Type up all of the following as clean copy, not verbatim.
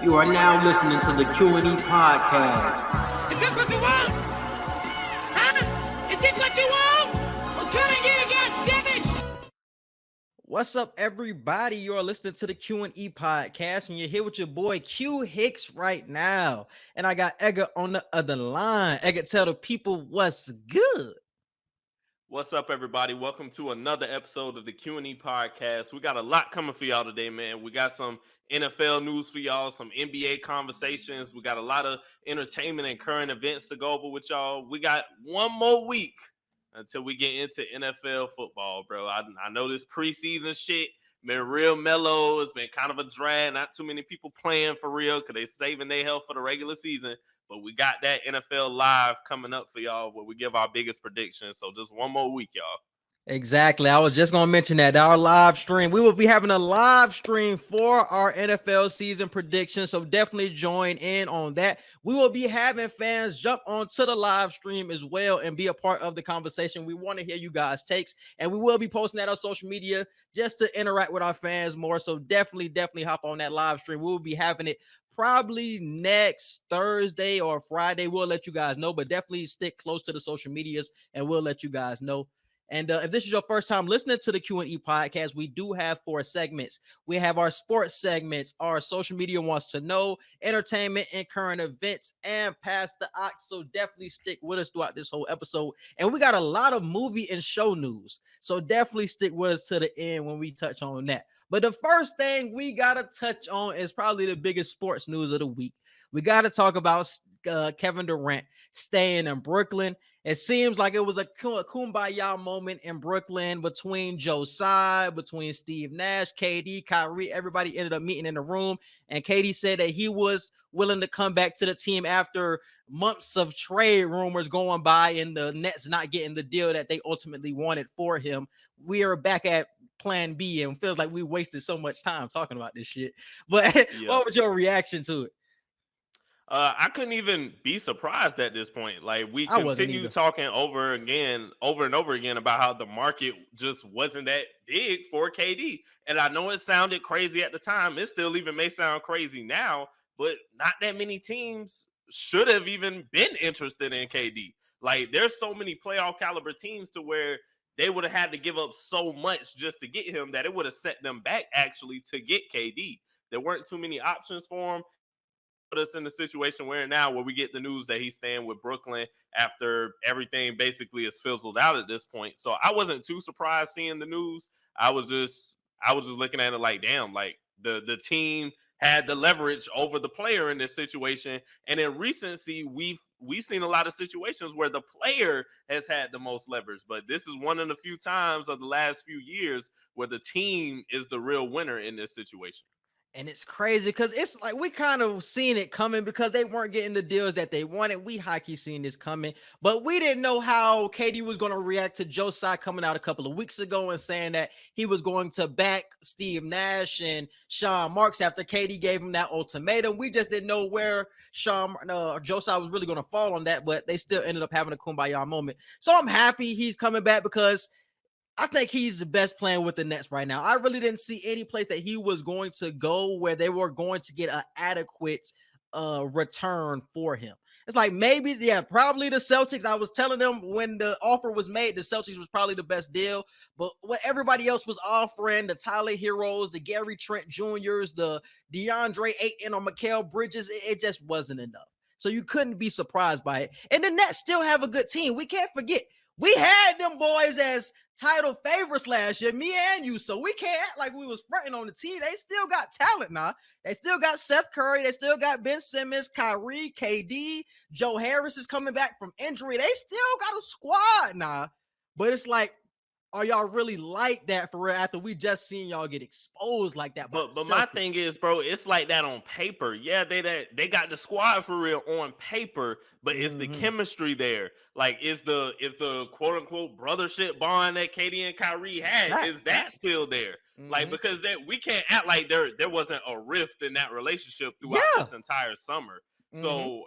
You are now listening to the Q&E Podcast. Is this what you want? Huh? Is this what you want? Well, try again, goddammit! What's up, everybody? You're listening to the Q&E Podcast, and you're here with your boy Q Hicks right now. And I got Edgar on the other line. Edgar, tell the people what's good. What's up, everybody? Welcome to another episode of the Q&E Podcast. We got a lot coming for y'all today, man. We got some NFL news for y'all, some NBA conversations. We got a lot of entertainment and current events to go over with y'all. We got one more week until we get into NFL football, bro. I know this preseason shit been real mellow. It's been kind of a drag. Not too many people playing for real because they saving their health for the regular season. But we got that NFL Live coming up for y'all where we give our biggest predictions. So just one more week, y'all. Exactly. I was just going to mention that our live stream, we will be having a live stream for our NFL season predictions. So definitely join in on that. We will be having fans jump onto the live stream as well and be a part of the conversation. We want to hear you guys' takes, and we will be posting that on social media just to interact with our fans more. So definitely hop on that live stream. We will be having it probably next Thursday or Friday. We'll let you guys know, but definitely stick close to the social medias and we'll let you guys know. And if this is your first time listening to the Q&E Podcast, we do have 4 segments. We have our sports segments, our social media wants to know, entertainment and current events, and Pass the Ox. So definitely stick with us throughout this whole episode. And we got a lot of movie and show news. So definitely stick with us to the end when we touch on that. But the first thing we got to touch on is probably the biggest sports news of the week. We got to talk about Kevin Durant staying in Brooklyn. It seems like it was a kumbaya moment in Brooklyn between Josiah, between Steve Nash, KD, Kyrie. Everybody ended up meeting in the room. And KD said that he was willing to come back to the team after months of trade rumors going by and the Nets not getting the deal that they ultimately wanted for him. We are back at plan B and feels like we wasted so much time talking about this shit. But What was your reaction to it? I couldn't even be surprised at this point. Like, we continue talking over and over again about how the market just wasn't that big for KD. And I know it sounded crazy at the time. It still even may sound crazy now, but not that many teams should have even been interested in KD. Like, there's so many playoff caliber teams to where they would have had to give up so much just to get him that it would have set them back actually to get KD. There weren't too many options for him. Put us in the situation we're in now where we get the news that he's staying with Brooklyn after everything basically is fizzled out at this point. So I wasn't too surprised seeing the news. I was just looking at it like, damn, like the team had the leverage over the player in this situation. And in recency, we've seen a lot of situations where the player has had the most leverage, but this is one of the few times of the last few years where the team is the real winner in this situation. And it's crazy because it's like we kind of seen it coming because they weren't getting the deals that they wanted. We high-key seen this coming, but we didn't know how KD was going to react to Josiah coming out a couple of weeks ago and saying that he was going to back Steve Nash and Sean Marks after KD gave him that ultimatum. We just didn't know where Josiah was really going to fall on that, but they still ended up having a kumbaya moment. So I'm happy he's coming back because I think he's the best playing with the Nets right now. I really didn't see any place that he was going to go where they were going to get an adequate return for him. It's like maybe, probably the Celtics. I was telling them when the offer was made, the Celtics was probably the best deal. But what everybody else was offering, the Tyler Heroes, the Gary Trent Juniors, the DeAndre Ayton or Mikal Bridges, it just wasn't enough. So you couldn't be surprised by it. And the Nets still have a good team. We can't forget. We had them boys as title favorites last year, me and you. So we can't act like we was fronting on the team. They still got talent now. They still got Seth Curry. They still got Ben Simmons, Kyrie, KD. Joe Harris is coming back from injury. They still got a squad now. But it's like, are y'all really like that for real after we just seen y'all get exposed like that? But my thing is, bro, it's like that on paper. Yeah, they got the squad for real on paper, but is the chemistry there? Like, is the quote unquote brothership bond that KD and Kyrie had? Is that still there? Like, because we can't act like there wasn't a rift in that relationship throughout this entire summer. So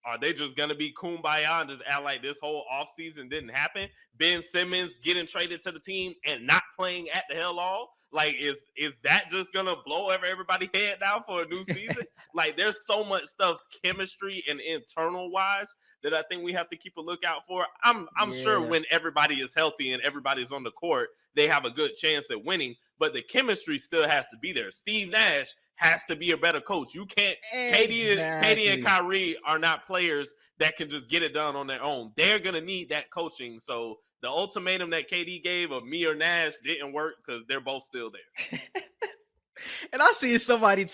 are they just gonna be kumbaya and just act like this whole offseason didn't happen? Ben Simmons getting traded to the team and not playing at the hell all? Like, is that just gonna blow everybody's head down for a new season? Like, there's so much stuff, chemistry and internal wise, that I think we have to keep a lookout for. I'm sure when everybody is healthy and everybody's on the court, they have a good chance at winning. But the chemistry still has to be there. Steve Nash has to be a better coach. You can't. KD and Kyrie are not players that can just get it done on their own. They're gonna need that coaching. So the ultimatum that KD gave of me or Nash didn't work because they're both still there. And I see somebody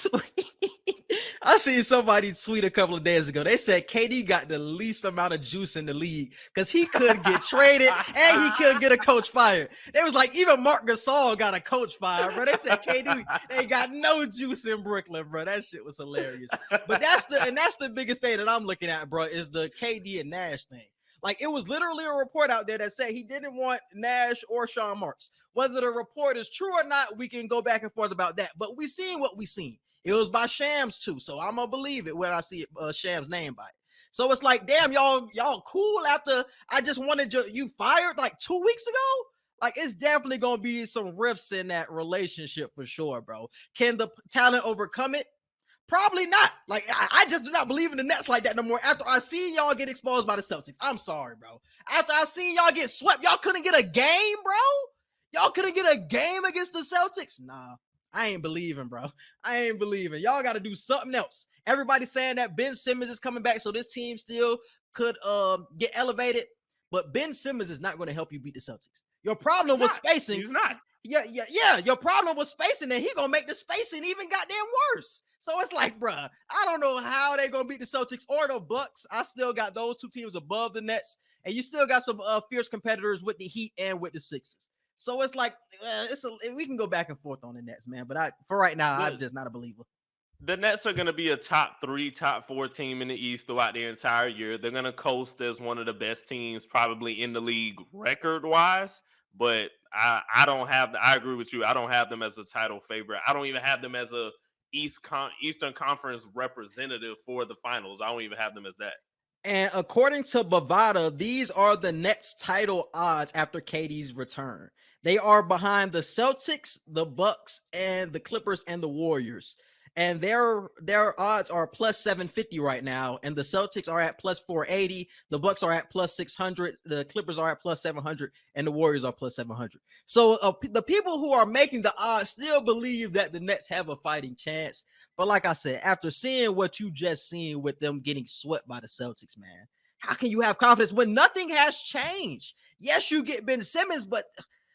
tweet a couple of days ago. They said KD got the least amount of juice in the league because he couldn't get traded and he couldn't get a coach fired. They was like, even Mark Gasol got a coach fired, bro. They said KD ain't got no juice in Brooklyn, bro. That shit was hilarious. But that's the biggest thing that I'm looking at, bro, is the KD and Nash thing. Like, it was literally a report out there that said he didn't want Nash or Sean Marks. Whether the report is true or not, we can go back and forth about that. But we seen what we seen. It was by Shams too, so I'm gonna believe it when I see Shams' name by it. So it's like, damn, y'all cool after I just wanted you fired like 2 weeks ago? Like, it's definitely gonna be some rifts in that relationship for sure, bro. Can the talent overcome it? Probably not. Like, I just do not believe in the Nets like that no more. After I see y'all get exposed by the Celtics, I'm sorry, bro. After I seen y'all get swept, y'all couldn't get a game, bro. Y'all couldn't get a game against the Celtics. Nah, I ain't believing, bro. I ain't believing. Y'all got to do something else. Everybody's saying that Ben Simmons is coming back, so this team still could get elevated. But Ben Simmons is not going to help you beat the Celtics. Your problem was spacing. He's not. Yeah. Your problem was spacing, and he's gonna make the spacing even goddamn worse. So it's like, bruh, I don't know how they're gonna beat the Celtics or the Bucks. I still got those two teams above the Nets, and you still got some fierce competitors with the Heat and with the Sixers. So it's like, we can go back and forth on the Nets, man. But for right now, I'm just not a believer. The Nets are going to be a top 3, top 4 team in the East throughout the entire year. They're going to coast as one of the best teams probably in the league record-wise. But I agree with you. I don't have them as a title favorite. I don't even have them as a Eastern Conference representative for the finals. I don't even have them as that. And according to Bovada, these are the Nets title odds after KD's return. They are behind the Celtics, the Bucks, and the Clippers and the Warriors. And their odds are plus 750 right now. And the Celtics are at plus 480. The Bucks are at plus 600. The Clippers are at plus 700. And the Warriors are plus 700. So the people who are making the odds still believe that the Nets have a fighting chance. But like I said, after seeing what you just seen with them getting swept by the Celtics, man, how can you have confidence when nothing has changed? Yes, you get Ben Simmons, but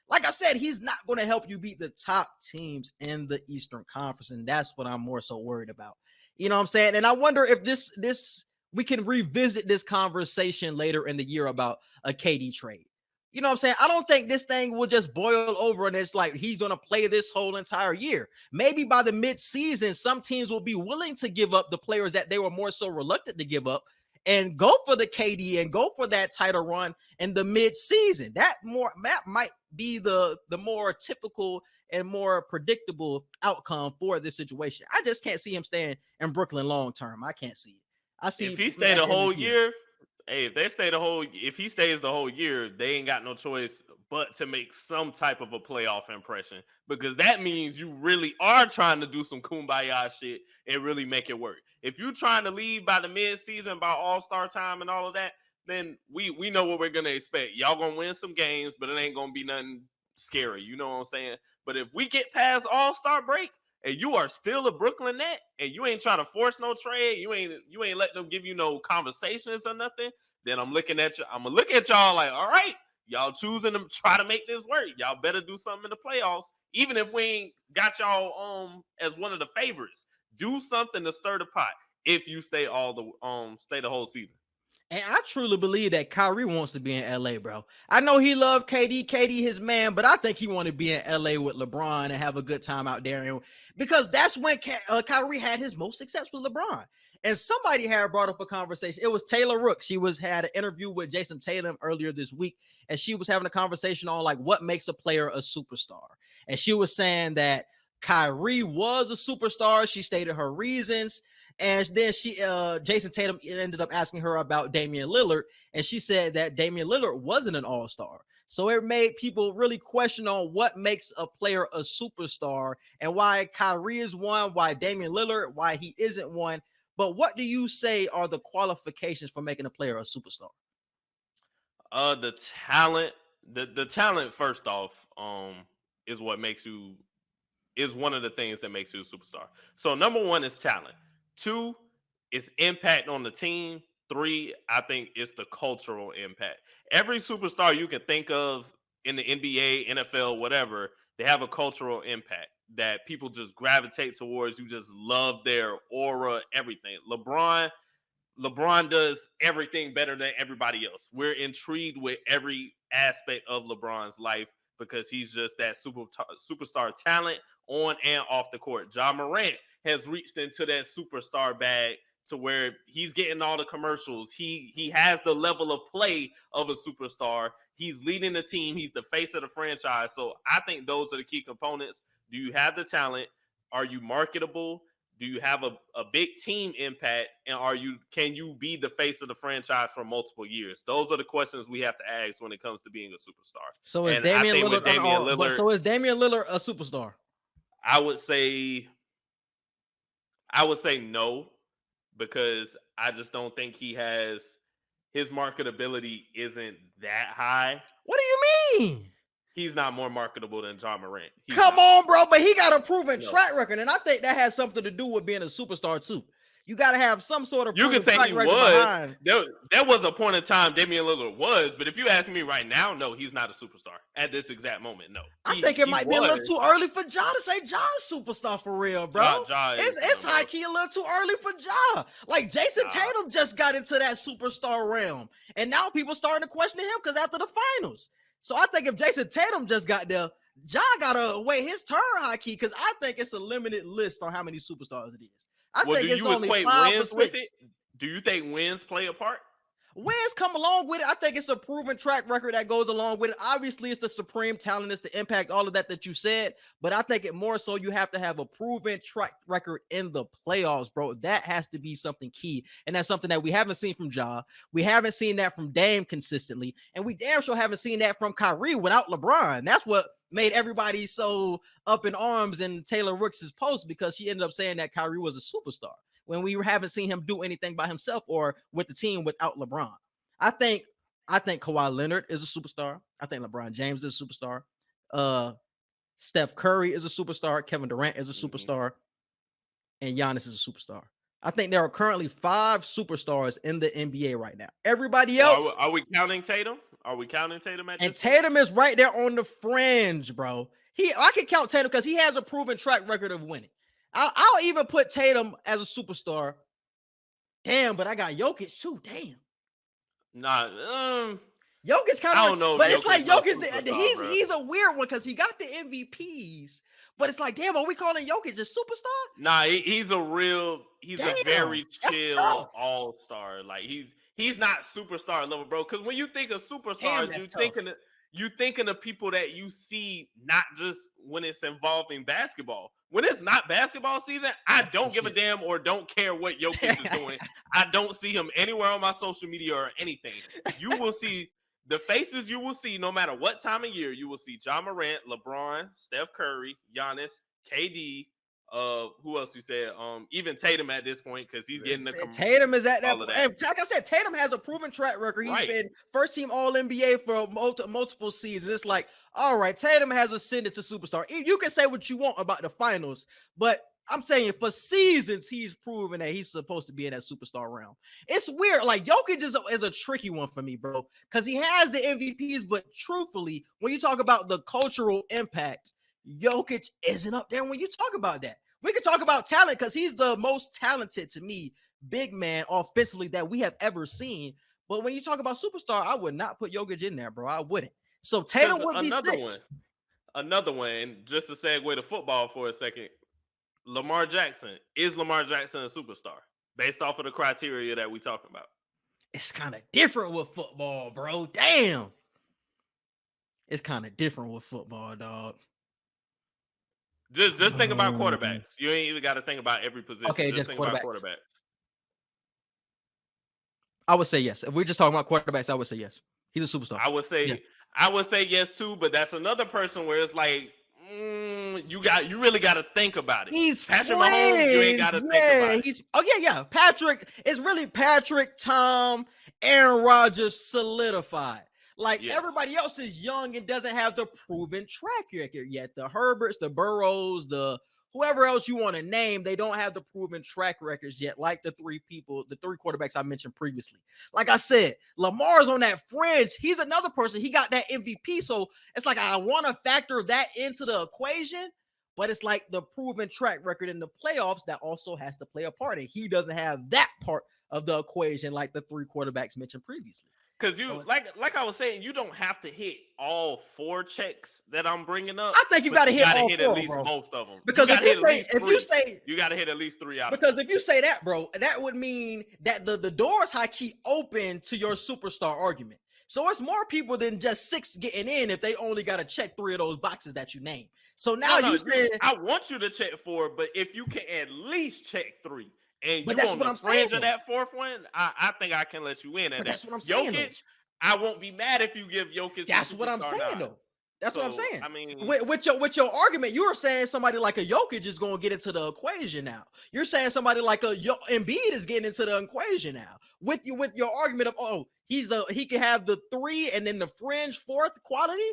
like I said, he's not going to help you beat the top teams in the Eastern Conference, and that's what I'm more so worried about. You know what I'm saying? And I wonder if this we can revisit this conversation later in the year about a KD trade. You know what I'm saying? I don't think this thing will just boil over and it's like he's going to play this whole entire year. Maybe by the mid-season, some teams will be willing to give up the players that they were more so reluctant to give up and go for the KD and go for that title run in the mid-season. That might be the more typical and more predictable outcome for this situation. I just can't see him staying in Brooklyn long term. I can't see it. I see if he stayed the whole year. Hey, if he stays the whole year, they ain't got no choice but to make some type of a playoff impression, because that means you really are trying to do some kumbaya shit and really make it work. If you're trying to leave by the mid-season, by All-Star time and all of that, then we know what we're going to expect. Y'all going to win some games, but it ain't going to be nothing scary. You know what I'm saying? But if we get past All-Star break and you are still a Brooklyn Net and you ain't trying to force no trade, you ain't let them give you no conversations or nothing, then I'm looking at you. I'm going to look at y'all like, all right, y'all choosing to try to make this work. Y'all better do something in the playoffs. Even if we ain't got y'all as one of the favorites, do something to stir the pot if you stay the whole season. And I truly believe that Kyrie wants to be in LA, bro. I know he loved KD, his man, but I think he want to be in LA with LeBron and have a good time out there. Because that's when Kyrie had his most success with LeBron. And somebody had brought up a conversation. It was Taylor Rook. She had an interview with Jason Tatum earlier this week, and she was having a conversation on like what makes a player a superstar. And she was saying that Kyrie was a superstar. She stated her reasons. And then Jason Tatum ended up asking her about Damian Lillard, and she said that Damian Lillard wasn't an all-star. So it made people really question on what makes a player a superstar and why Kyrie is one, why Damian Lillard, why he isn't one. But what do you say are the qualifications for making a player a superstar? The talent, the talent first off, is what makes you is one of the things that makes you a superstar. So number one is talent. 2 is impact on the team. 3, I think it's the cultural impact. Every superstar you can think of in the NBA, NFL, whatever, they have a cultural impact that people just gravitate towards. You just love their aura, everything. LeBron does everything better than everybody else. We're intrigued with every aspect of LeBron's life because he's just that superstar talent on and off the court. Ja Morant has reached into that superstar bag to where he's getting all the commercials. He has the level of play of a superstar. He's leading the team. He's the face of the franchise. So I think those are the key components. Do you have the talent? Are you marketable? Do you have a big team impact? And can you be the face of the franchise for multiple years? Those are the questions we have to ask when it comes to being a superstar. So is Damian Lillard, so is Damian Lillard a superstar? I would say no, because I just don't think his marketability isn't that high. What do you mean? He's not more marketable than Ja Morant. Come on, bro, but he got a proven track record, and I think that has something to do with being a superstar too. You got to have some sort of. You can say he was. There was a point in time Damian Lillard was, but if you ask me right now, no, he's not a superstar at this exact moment. No, I think it might be a little too early for Ja to say Ja's superstar for real, bro. It's high key a little too early for Ja. Like Jason Tatum just got into that superstar realm, and now people starting to question him because after the finals. So I think if Jason Tatum just got there, Ja gotta wait his turn high key because I think it's a limited list on how many superstars it is. I think it's only 5 or 6. With it? Do you think wins play a part? Wins come along with it. I think it's a proven track record that goes along with it. Obviously, it's the supreme talent, it's the impact, all of that you said. But I think it more so you have to have a proven track record in the playoffs, bro. That has to be something key. And that's something that we haven't seen from Ja. We haven't seen that from Dame consistently. And we damn sure haven't seen that from Kyrie without LeBron. That's what made everybody so up in arms in Taylor Rooks' post, because she ended up saying that Kyrie was a superstar when we haven't seen him do anything by himself or with the team without LeBron. I think Kawhi Leonard is a superstar. I think LeBron James is a superstar. Steph Curry is a superstar. Kevin Durant is a superstar. And Giannis is a superstar. I think there are currently 5 superstars in the NBA right now. Everybody else. Are we counting Tatum? Are we counting Tatum at this And Tatum is right there on the fringe, bro. I can count Tatum because he has a proven track record of winning. I'll even put Tatum as a superstar. Damn, but I got Jokic too. Damn. Nah, Jokic kind of. I don't know, but it's like Jokic. He's a weird one because he got the MVPs. But it's like, damn, are we calling Jokic a superstar? Nah, he's a very chill all-star. Like he's not superstar level, bro. Because when you think of superstars, you thinking of people that you see not just when it's involving basketball. When it's not basketball season, I don't give a damn or don't care what Jokic is doing. I don't see him anywhere on my social media or anything. You will see the faces you will see no matter what time of year. You will see Ja Morant, LeBron, Steph Curry, Giannis, KD. Who else you said? Even Tatum at this point, because he's getting the Tatum is at that. And like I said, Tatum has a proven track record. He's been first team All NBA for multiple seasons. It's like, all right, Tatum has ascended to superstar. You can say what you want about the finals, but I'm saying for seasons he's proven that he's supposed to be in that superstar realm. It's weird. Like Jokic is a tricky one for me, bro, because he has the MVPs, but truthfully, when you talk about the cultural impact, Jokic isn't up there when you talk about that. We can talk about talent because he's the most talented, to me, big man offensively that we have ever seen. But when you talk about superstar, I would not put Jokic in there, bro. I wouldn't. So Tatum would be 6. Another one, and just to segue to football for a second, Lamar Jackson. Is Lamar Jackson a superstar based off of the criteria that we talking about? It's kind of different with football, bro. Damn. It's kind of different with football, dog. Just think about quarterbacks. You ain't even got to think about every position. Okay, just think about quarterbacks. I would say yes. If we're just talking about quarterbacks, I would say yes. He's a superstar. I would say yes too, but that's another person where it's like you really got to think about it. He's Patrick Mahomes. You ain't got to think about it. Yeah. Patrick. It's really Patrick, Tom, Aaron Rodgers solidified. Like everybody else is young and doesn't have the proven track record yet. The Herberts, the Burrows, the whoever else you want to name, they don't have the proven track records yet, like the three quarterbacks I mentioned previously. Like I said, Lamar's on that fringe. He's another person. He got that MVP. So it's like I want to factor that into the equation, but it's like the proven track record in the playoffs that also has to play a part. And he doesn't have that part of the equation like the three quarterbacks mentioned previously. Because you like I was saying, you don't have to hit all 4 checks that I'm bringing up. I think you got to hit all 4, at least most of them. Because if you say you got to hit at least 3 out. Because if you say that, bro, that would mean that the doors high key open to your superstar argument. So it's more people than just 6 getting in if they only got to check 3 of those boxes that you name. So now I want you to check 4, but if you can at least check 3. And but you on the fringe of that 4th one, I think I can let you in. And that's what I'm saying. Jokic, I won't be mad if you give Jokic. That's what I'm saying, though. That's what I'm saying. I mean, with your argument, you were saying somebody like a Jokic is going to get into the equation now. You're saying somebody like a Embiid is getting into the equation now. With your argument of he can have the 3 and then the fringe 4th quality.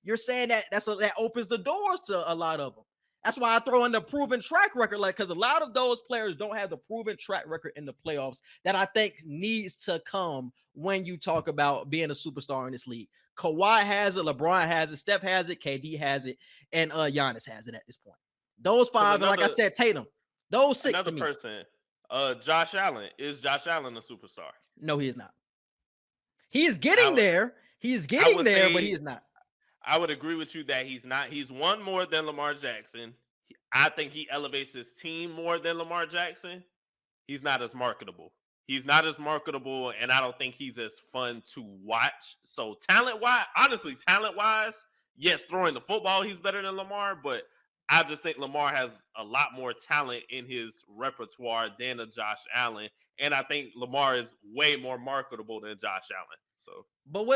You're saying that that opens the doors to a lot of them. That's why I throw in the proven track record, because a lot of those players don't have the proven track record in the playoffs that I think needs to come when you talk about being a superstar in this league. Kawhi has it, LeBron has it, Steph has it, KD has it, and Giannis has it at this point. Those 5, and like I said, Tatum. Those 6 another to me. Person, Josh Allen. Is Josh Allen a superstar? No, he is not. He is getting there. He is getting there, but he is not. I would agree with you that he's not. He's won more than Lamar Jackson. I think he elevates his team more than Lamar Jackson. He's not as marketable. And I don't think he's as fun to watch. So talent-wise, yes, throwing the football, he's better than Lamar, but I just think Lamar has a lot more talent in his repertoire than a Josh Allen. And I think Lamar is way more marketable than Josh Allen. So, but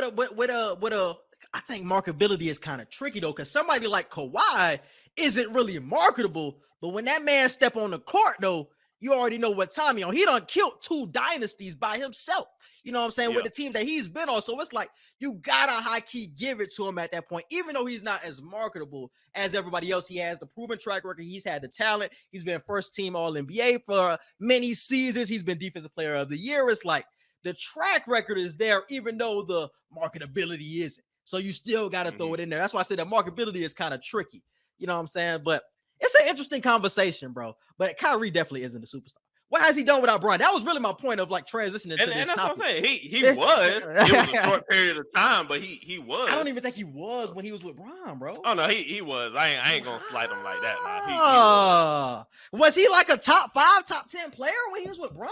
I think marketability is kind of tricky though, because somebody like Kawhi isn't really marketable, but when that man step on the court though, you already know what time he on. He done killed 2 dynasties by himself. You know what I'm saying? With the team that he's been on. So it's like you gotta high key give it to him at that point, even though he's not as marketable as everybody else. He has the proven track record. He's had the talent. He's been first team All NBA for many seasons. He's been defensive player of the year. It's like the track record is there, even though the marketability isn't. So you still got to throw it in there. That's why I said that marketability is kind of tricky. You know what I'm saying? But it's an interesting conversation, bro. But Kyrie definitely isn't a superstar. What has he done without Bron? That was really my point of like transitioning to this and that's topic. what I'm saying. He was. It was a short period of time, but he was. I don't even think he was when he was with Bron, bro. Oh no, he was. I ain't gonna slight him like that. Nah. Was he like a top 5, top 10 player when he was with Bron?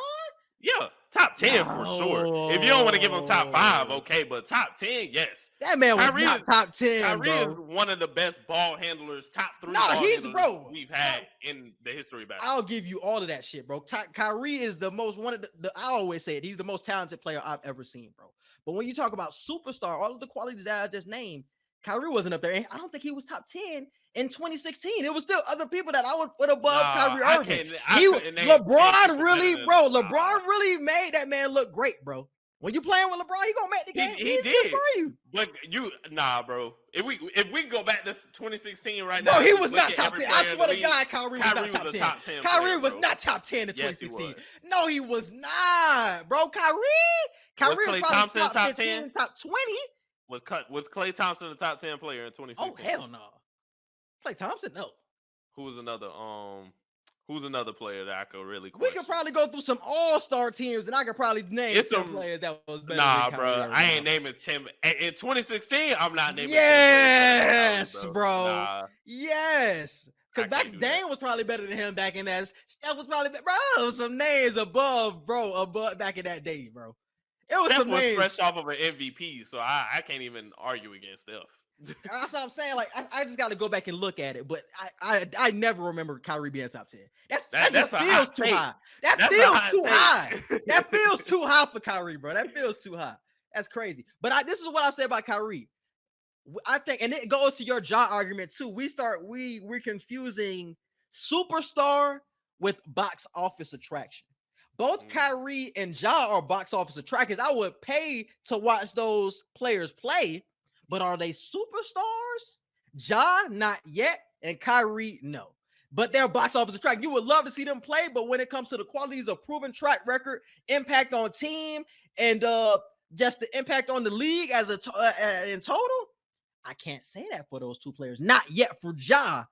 Yeah, top 10 for sure. If you don't want to give him top 5, okay, but top 10, yes. That man was not top 10. Kyrie bro. is one of the best ball handlers, top 3 we've had in the history of basketball. I'll give you all of that shit, bro. Kyrie is the most I always say it. He's the most talented player I've ever seen, bro. But when you talk about superstar, all of the qualities that I just named, Kyrie wasn't up there. And I don't think he was top 10 in 2016. It was still other people that I would put above Kyrie Irving. LeBron really made that man look great, bro. When you playing with LeBron, he gonna make the game. He did. For you. But bro. If we go back to 2016 right now, he was not top 10. I swear to God, Kyrie was not top 10. Kyrie was not top 10 in 2016. No, he was not, bro. Kyrie was Klay Thompson top 10, top 20. Was Klay Thompson the top 10 player in 2016? Oh hell no. Klay Thompson, no. Who's another player that I could really question? We could probably go through some all-star teams, and I could probably name some players that was better. Nah, bro. I ain't naming 10. In 2016, I'm not naming 10 players, bro. Nah. Yes. Because Dame was probably better than him back in that. Steph was probably better. Bro, some names above back in that day, bro. It was Steph some names. Fresh off of an MVP, so I can't even argue against Steph. That's what I'm saying. Like, I just got to go back and look at it, but I never remember Kyrie being top 10. That just feels too high. That feels too high. That feels too high for Kyrie, bro. That feels too high. That's crazy. But this is what I say about Kyrie. I think, and it goes to your Ja argument too. We're confusing superstar with box office attraction. Both Kyrie and Ja are box office attractors. I would pay to watch those players play, but are they superstars? Ja, not yet, and Kyrie, no. But they're box office attractors. You would love to see them play, but when it comes to the qualities of proven track record, impact on team, and just the impact on the league as in total, I can't say that for those two players. Not yet for Ja.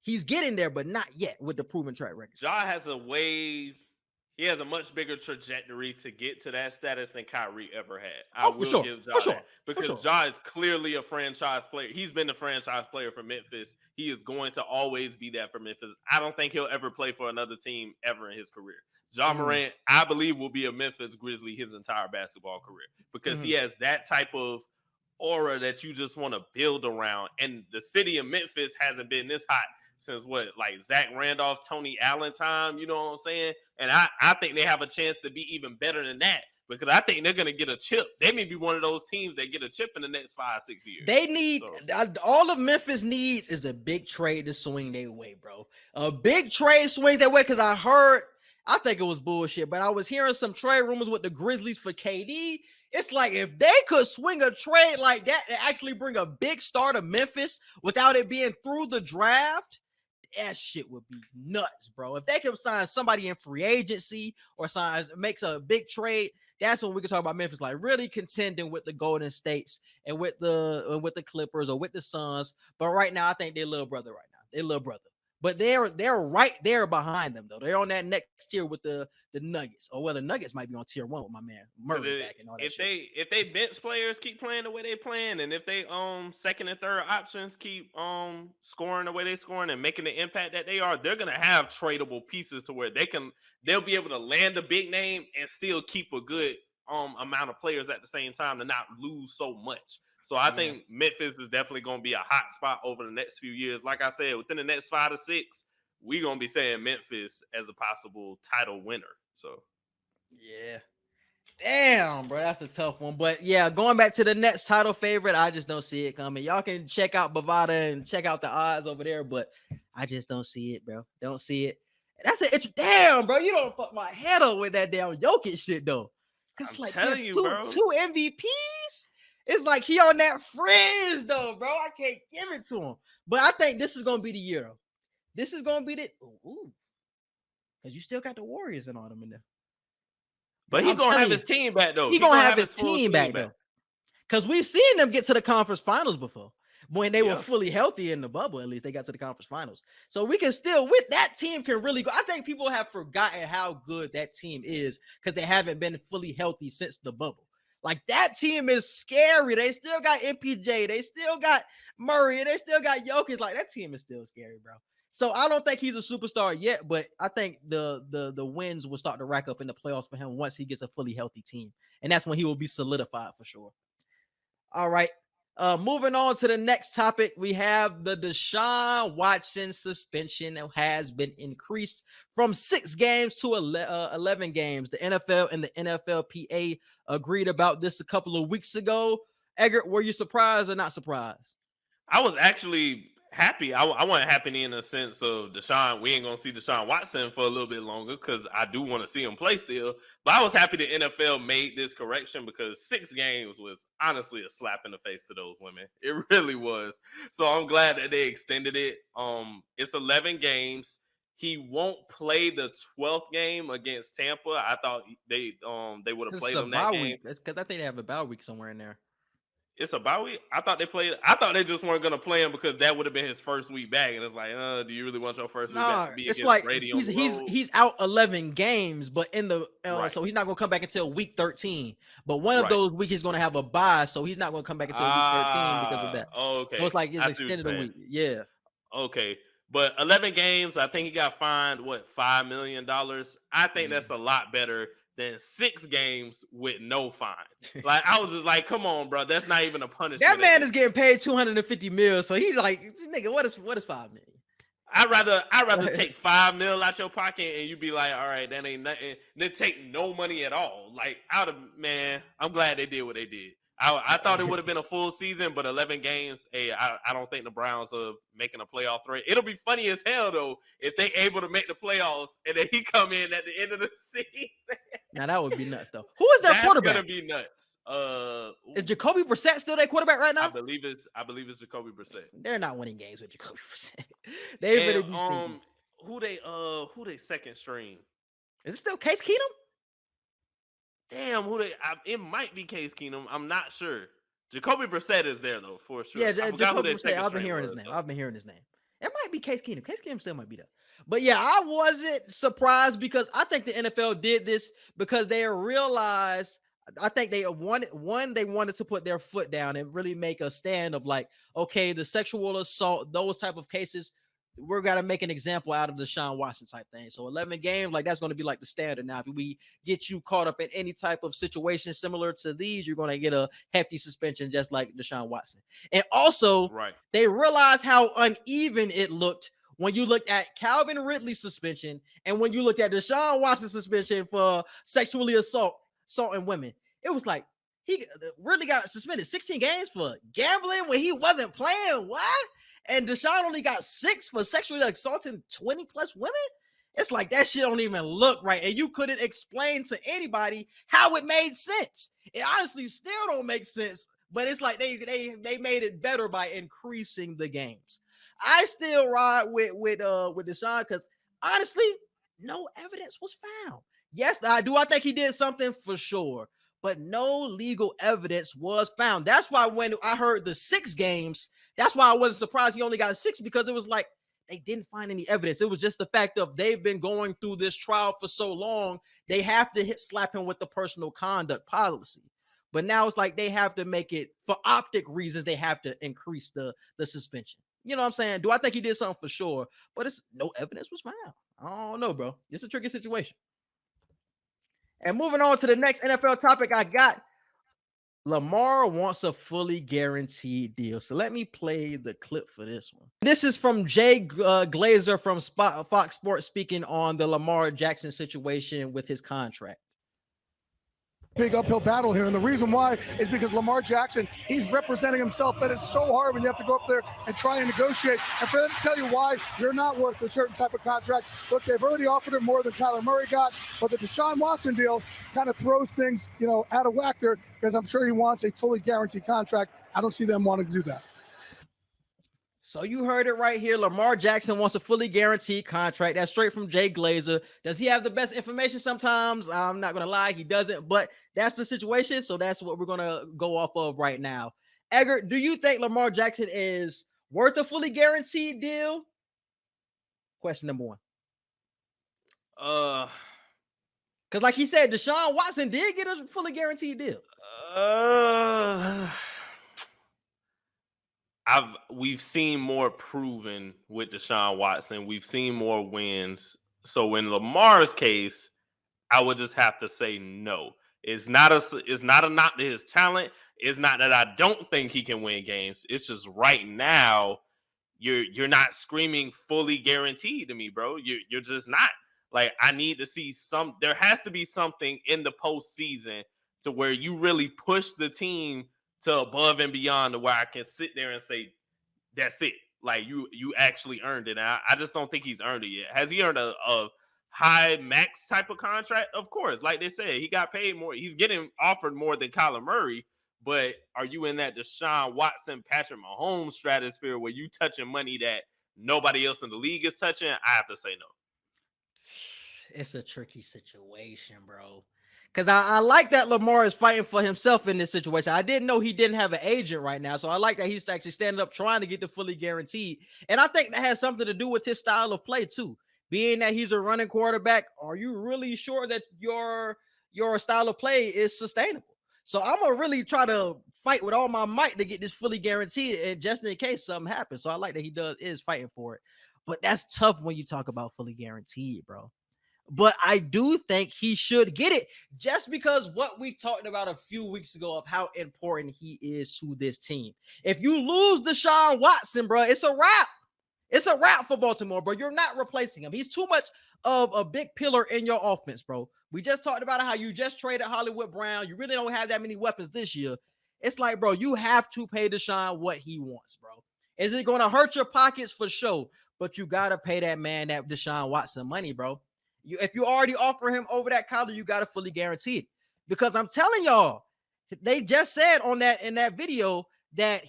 He's getting there, but not yet with the proven track record. Ja has a wave. He has a much bigger trajectory to get to that status than Kyrie ever had. I will give Ja that. Because Ja is clearly a franchise player. He's been the franchise player for Memphis. He is going to always be that for Memphis. I don't think he'll ever play for another team ever in his career. Ja Morant, I believe, will be a Memphis Grizzly his entire basketball career because he has that type of aura that you just want to build around. And the city of Memphis hasn't been this hot since like Zach Randolph, Tony Allen time, you know what I'm saying? And I think they have a chance to be even better than that because I think they're going to get a chip. They may be one of those teams that get a chip in the next 5-6 years. They need, all of Memphis needs is a big trade to swing their way, bro. A big trade swings their way because I think it was bullshit, but I was hearing some trade rumors with the Grizzlies for KD. It's like if they could swing a trade like that and actually bring a big star to Memphis without it being through the draft, that shit would be nuts, bro. If they can sign somebody in free agency or makes a big trade, that's when we can talk about Memphis, like really contending with the Golden States and with the Clippers or with the Suns. But right now, I think they're little brother right now. They're little brother. But they're right there behind them, though. They're on that next tier with the Nuggets. Or the Nuggets might be on tier 1 with my man Murray back and all that shit. If they bench players keep playing the way they playing, and if they second and third options keep scoring the way they scoring and making the impact that they are, they're gonna have tradable pieces to where they'll be able to land a big name and still keep a good amount of players at the same time to not lose so much. So I think Memphis is definitely going to be a hot spot over the next few years. Like I said, within the next 5 to 6, we're going to be saying Memphis as a possible title winner. So, yeah. Damn, bro, that's a tough one. But yeah, going back to the Nets title favorite, I just don't see it coming. Y'all can check out Bovada and check out the odds over there, but I just don't see it, bro. Don't see it. Damn, bro, you don't fuck my head up with that damn Jokic shit, though. Because like two MVPs. It's like he on that fringe, though, bro. I can't give it to him. But I think this is going to be the year, though. This is going to be the... Ooh. Because you still got the Warriors and all them in there. But he's going to have his team back, though. He's going to have his team back, though. Because we've seen them get to the conference finals before. When they were fully healthy in the bubble, at least they got to the conference finals. So we can still, with that team, can really go. I think people have forgotten how good that team is because they haven't been fully healthy since the bubble. Like, that team is scary. They still got MPJ. They still got Murray. And they still got Jokic. Like, that team is still scary, bro. So I don't think he's a superstar yet, but I think the wins will start to rack up in the playoffs for him once he gets a fully healthy team. And that's when he will be solidified for sure. All right. Moving on to the next topic, we have the Deshaun Watson suspension that has been increased from 6 games to 11 games. The NFL and the NFLPA agreed about this a couple of weeks ago. Edgar, were you surprised or not surprised? I was actually happy. I wasn't happy in the sense of Deshaun. We ain't going to see Deshaun Watson for a little bit longer because I do want to see him play still. But I was happy the NFL made this correction because 6 games was honestly a slap in the face to those women. It really was. So I'm glad that they extended it. It's 11 games. He won't play the 12th game against Tampa. I thought they would have played him that game. That's because I think they have a bye week somewhere in there. It's a bye week. I thought they just weren't gonna play him because that would have been his first week back. And it's like, do you really want your first week back to be against like Brady on the road? He's out 11 games, but in the so he's not gonna come back until week 13. But one of those weeks he's gonna have a bye, so he's not gonna come back until week 13 because of that. Okay. So it's like it's extended a week. Yeah. Okay. But 11 games, I think he got fined $5 million. I think that's a lot better than 6 games with no fine. Like, I was just like, come on, bro. That's not even a punishment. That man is getting paid $250 million. So he like, nigga, what is $5 million? I'd rather take $5 million out your pocket and you be like, all right, that ain't nothing. Then take no money at all. Like, I'm glad they did what they did. I thought it would have been a full season, but 11 games, hey, I don't think the Browns are making a playoff threat. It'll be funny as hell, though, if they able to make the playoffs and then he come in at the end of the season. Now, that would be nuts, though. Who is their quarterback? That's going to be nuts. Is Jacoby Brissett still their quarterback right now? I believe it's Jacoby Brissett. They're not winning games with Jacoby Brissett. They really be stinky. Who they second string? Is it still Case Keenum? Damn, it might be Case Keenum. I'm not sure. Jacoby Brissett is there though, for sure. Yeah, Jacoby Brissett. I've been hearing his name. It might be Case Keenum. Case Keenum still might be there. But yeah, I wasn't surprised because I think the NFL did this because they realized. I think they wanted to put their foot down and really make a stand of like, okay, the sexual assault, those type of cases, we're gonna make an example out of the Deshaun Watson type thing. So 11 games, like that's going to be like the standard. Now, if we get you caught up in any type of situation similar to these, you're going to get a hefty suspension, just like Deshaun Watson. And also, they realized how uneven it looked when you looked at Calvin Ridley's suspension and when you looked at Deshaun Watson's suspension for sexually assaulting women. It was like he really got suspended 16 games for gambling when he wasn't playing. What? And Deshaun only got 6 for sexually assaulting 20 plus women. It's like that shit don't even look right. And you couldn't explain to anybody how it made sense. It honestly still don't make sense, but it's like they made it better by increasing the games. I still ride with Deshaun because honestly, no evidence was found. Yes, I think he did something for sure, but no legal evidence was found. That's why when I heard the 6 games, that's why I wasn't surprised he only got 6 because it was like they didn't find any evidence. It was just the fact of they've been going through this trial for so long, they have to slap him with the personal conduct policy. But now it's like they have to make it for optic reasons. They have to increase the suspension. You know what I'm saying? Do I think he did something for sure? But no evidence was found. I don't know, bro. It's a tricky situation. And moving on to the next NFL topic I got, Lamar wants a fully guaranteed deal. So let me play the clip for this one. This is from Jay Glazer from Fox Sports speaking on the Lamar Jackson situation with his contract. Big uphill battle here, and the reason why is because Lamar Jackson, he's representing himself. That is so hard when you have to go up there and try and negotiate. And for them to tell you why you're not worth a certain type of contract, look, they've already offered him more than Kyler Murray got, but the Deshaun Watson deal kind of throws things, out of whack there because I'm sure he wants a fully guaranteed contract. I don't see them wanting to do that. So you heard it right here. Lamar Jackson wants a fully guaranteed contract. That's straight from Jay Glazer. Does he have the best information sometimes? I'm not going to lie. He doesn't, but that's the situation. So that's what we're going to go off of right now. Edgar, do you think Lamar Jackson is worth a fully guaranteed deal? Question number 1. Because like he said, Deshaun Watson did get a fully guaranteed deal. We've seen more proven with Deshaun Watson. We've seen more wins. So in Lamar's case, I would just have to say no. It's not a knock to his talent. It's not that I don't think he can win games. It's just right now, you're not screaming fully guaranteed to me, bro. You're just not. Like, I need to see there has to be something in the postseason to where you really push the team to above and beyond to where I can sit there and say, that's it. Like, you actually earned it. And I just don't think he's earned it yet. Has he earned a high max type of contract? Of course. Like they said, he got paid more. He's getting offered more than Kyler Murray. But are you in that Deshaun Watson, Patrick Mahomes stratosphere where you touching money that nobody else in the league is touching? I have to say no. It's a tricky situation, bro. Because I like that Lamar is fighting for himself in this situation. I didn't know he didn't have an agent right now. So I like that he's actually standing up trying to get the fully guaranteed. And I think that has something to do with his style of play too. Being that he's a running quarterback, are you really sure that your style of play is sustainable? So I'm going to really try to fight with all my might to get this fully guaranteed, and just in case something happens. So I like that he is fighting for it. But that's tough when you talk about fully guaranteed, bro. but I do think he should get it just because what we talked about a few weeks ago of how important he is to this team. If you lose Deshaun Watson, bro, it's a wrap. It's a wrap for Baltimore, bro. You're not replacing him. He's too much of a big pillar in your offense, bro. We just talked about how you just traded Hollywood Brown. You really don't have that many weapons this year. It's like, bro, you have to pay Deshaun what he wants, bro. Is it going to hurt your pockets? For sure, but you got to pay that man that Deshaun Watson money, bro. If you already offer him over that collar, you got to fully guarantee it. Because I'm telling y'all, they just said on that in that video that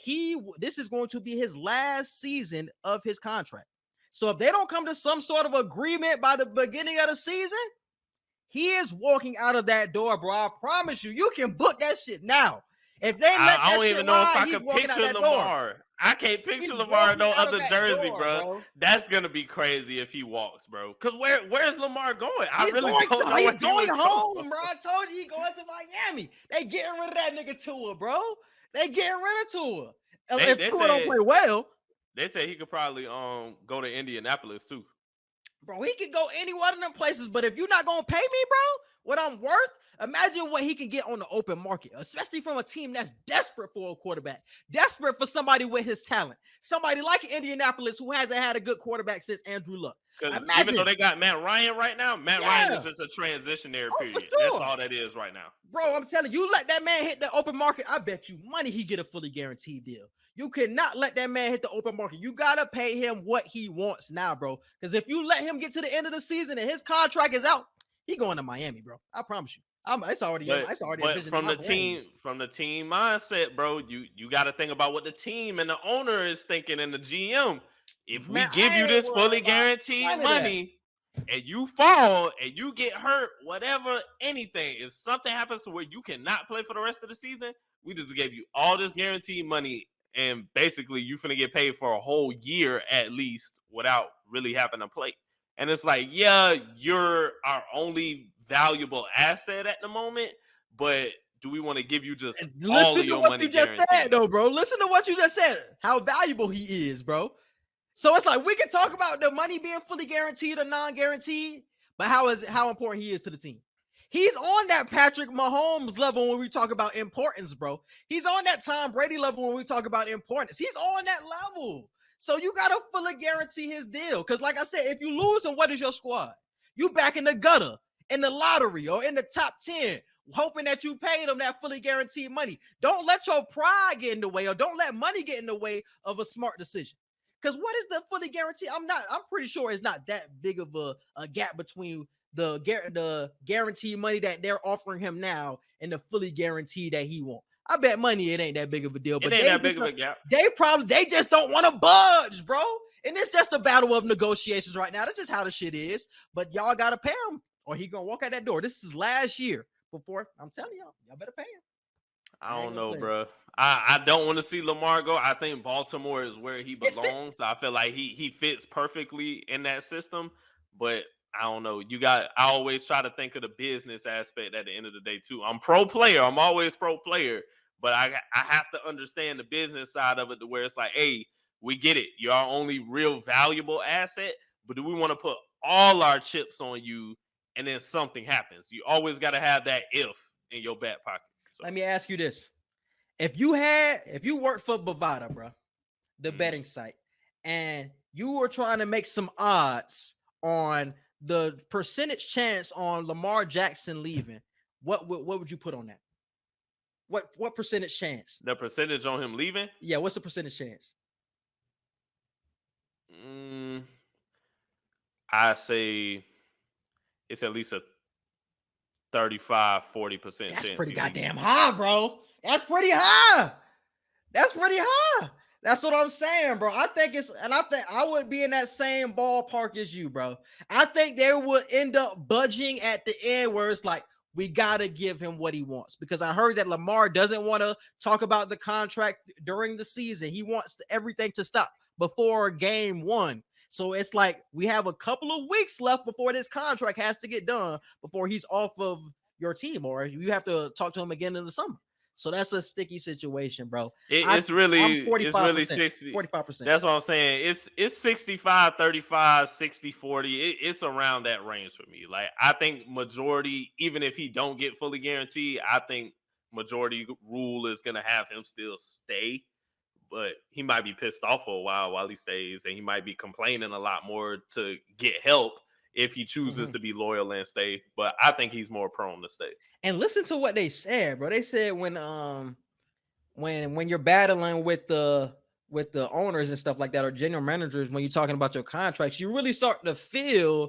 this is going to be his last season of his contract. So if they don't come to some sort of agreement by the beginning of the season, he is walking out of that door, bro. I promise you, you can book that shit now. If they let I don't even know if I can picture Lamar. I can't picture Lamar in no other jersey, bro. That's gonna be crazy if he walks, bro. Cause where's Lamar going? He's going home, bro. I told you he's going to Miami. They getting rid of that nigga Tua, bro. They getting rid of Tua. If Tua don't play well, they say he could probably go to Indianapolis too. Bro, he could go any one of them places, but if you're not gonna pay me, bro, what I'm worth, imagine what he can get on the open market, especially from a team that's desperate for a quarterback, desperate for somebody with his talent, somebody like Indianapolis who hasn't had a good quarterback since Andrew Luck. Because even though they got Matt Ryan right now, Ryan is just a transitionary period. Sure. That's all that is right now. Bro, I'm telling you, let that man hit the open market, I bet you money he get a fully guaranteed deal. You cannot let that man hit the open market. You got to pay him what he wants now, bro. Because if you let him get to the end of the season and his contract is out, he going to Miami, bro. I promise you. It's already from the team mindset, bro. You got to think about what the team and the owner is thinking and the GM. If we give you this fully guaranteed money and you fall and you get hurt, whatever, anything, if something happens to where you cannot play for the rest of the season, we just gave you all this guaranteed money. And basically, you finna get paid for a whole year at least without really having to play. And it's like, yeah, you're our only valuable asset at the moment, but do we want to give you just all of your money guaranteed? Listen to what you just said, though, bro. Listen to what you just said. How valuable he is, bro. So it's like we can talk about the money being fully guaranteed or non-guaranteed, but how important he is to the team. He's on that Patrick Mahomes level when we talk about importance, bro. He's on that Tom Brady level when we talk about importance. He's on that level. So you got to fully guarantee his deal. Because like I said, if you lose him, what is your squad? You back in the gutter, in the lottery, or in the top 10, hoping that you paid him that fully guaranteed money. Don't let your pride get in the way, or don't let money get in the way of a smart decision. Because what is the fully guaranteed? I'm pretty sure it's not that big of a gap between the guaranteed money that they're offering him now and the fully guaranteed that he wants. I bet money it ain't that big of a deal. But it ain't that big of a gap. They just don't want to budge, bro. And it's just a battle of negotiations right now. That's just how the shit is. But y'all gotta pay him, or he gonna walk out that door. This is last year before. I'm telling y'all better pay him. I don't know, bro. I don't want to see Lamar go. I think Baltimore is where he belongs. I feel like he fits perfectly in that system, but I don't know. I always try to think of the business aspect at the end of the day too. I'm pro player. I'm always pro player, but I have to understand the business side of it to where it's like, hey, we get it. You're our only real valuable asset, but do we want to put all our chips on you and then something happens? You always got to have that if in your back pocket. So. Let me ask you this. If you worked for Bovada, bro, the betting site, and you were trying to make some odds on the percentage chance on Lamar Jackson leaving, what would you put on that? What percentage chance? The percentage on him leaving? Yeah, what's the percentage chance? I say it's at least a 35-40% chance. That's pretty goddamn high, bro. That's pretty high. That's what I'm saying, bro. I think I would be in that same ballpark as you, bro. I think they would end up budging at the end where it's like, we got to give him what he wants, because I heard that Lamar doesn't want to talk about the contract during the season. He wants everything to stop before game 1. So it's like we have a couple of weeks left before this contract has to get done before he's off of your team, or you have to talk to him again in the summer. So that's a sticky situation, bro. It's really 60, 45%. That's what I'm saying. It's 65, 35, 60, 40. It's around that range for me. Like, I think majority, even if he don't get fully guaranteed, I think majority rule is going to have him still stay. But he might be pissed off for a while he stays, and he might be complaining a lot more to get help if he chooses to be loyal and stay. But I think he's more prone to stay. And listen to what they said, bro. They said when you're battling with the owners and stuff like that, or general managers, when you're talking about your contracts, you really start to feel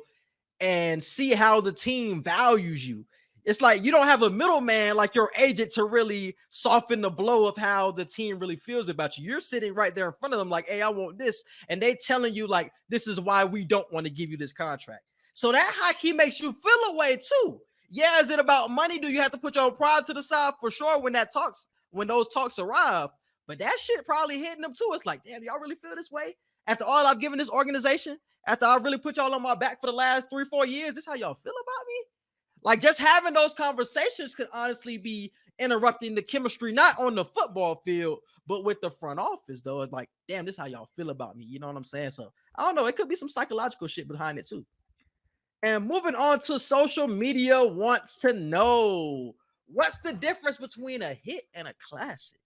and see how the team values you. It's like you don't have a middleman like your agent to really soften the blow of how the team really feels about you. You're sitting right there in front of them like, hey, I want this. And they telling you like, this is why we don't want to give you this contract. So that high key makes you feel a way too. Yeah, is it about money? Do you have to put your pride to the side? For sure when those talks arrive. But that shit probably hitting them too. It's like, damn, y'all really feel this way? After all I've given this organization, after I really put y'all on my back for the last 3-4 years, this how y'all feel about me? Like, just having those conversations could honestly be interrupting the chemistry, not on the football field, but with the front office, though. It's like, damn, this is how y'all feel about me. You know what I'm saying? So, I don't know. It could be some psychological shit behind it, too. And moving on to social media wants to know, what's the difference between a hit and a classic?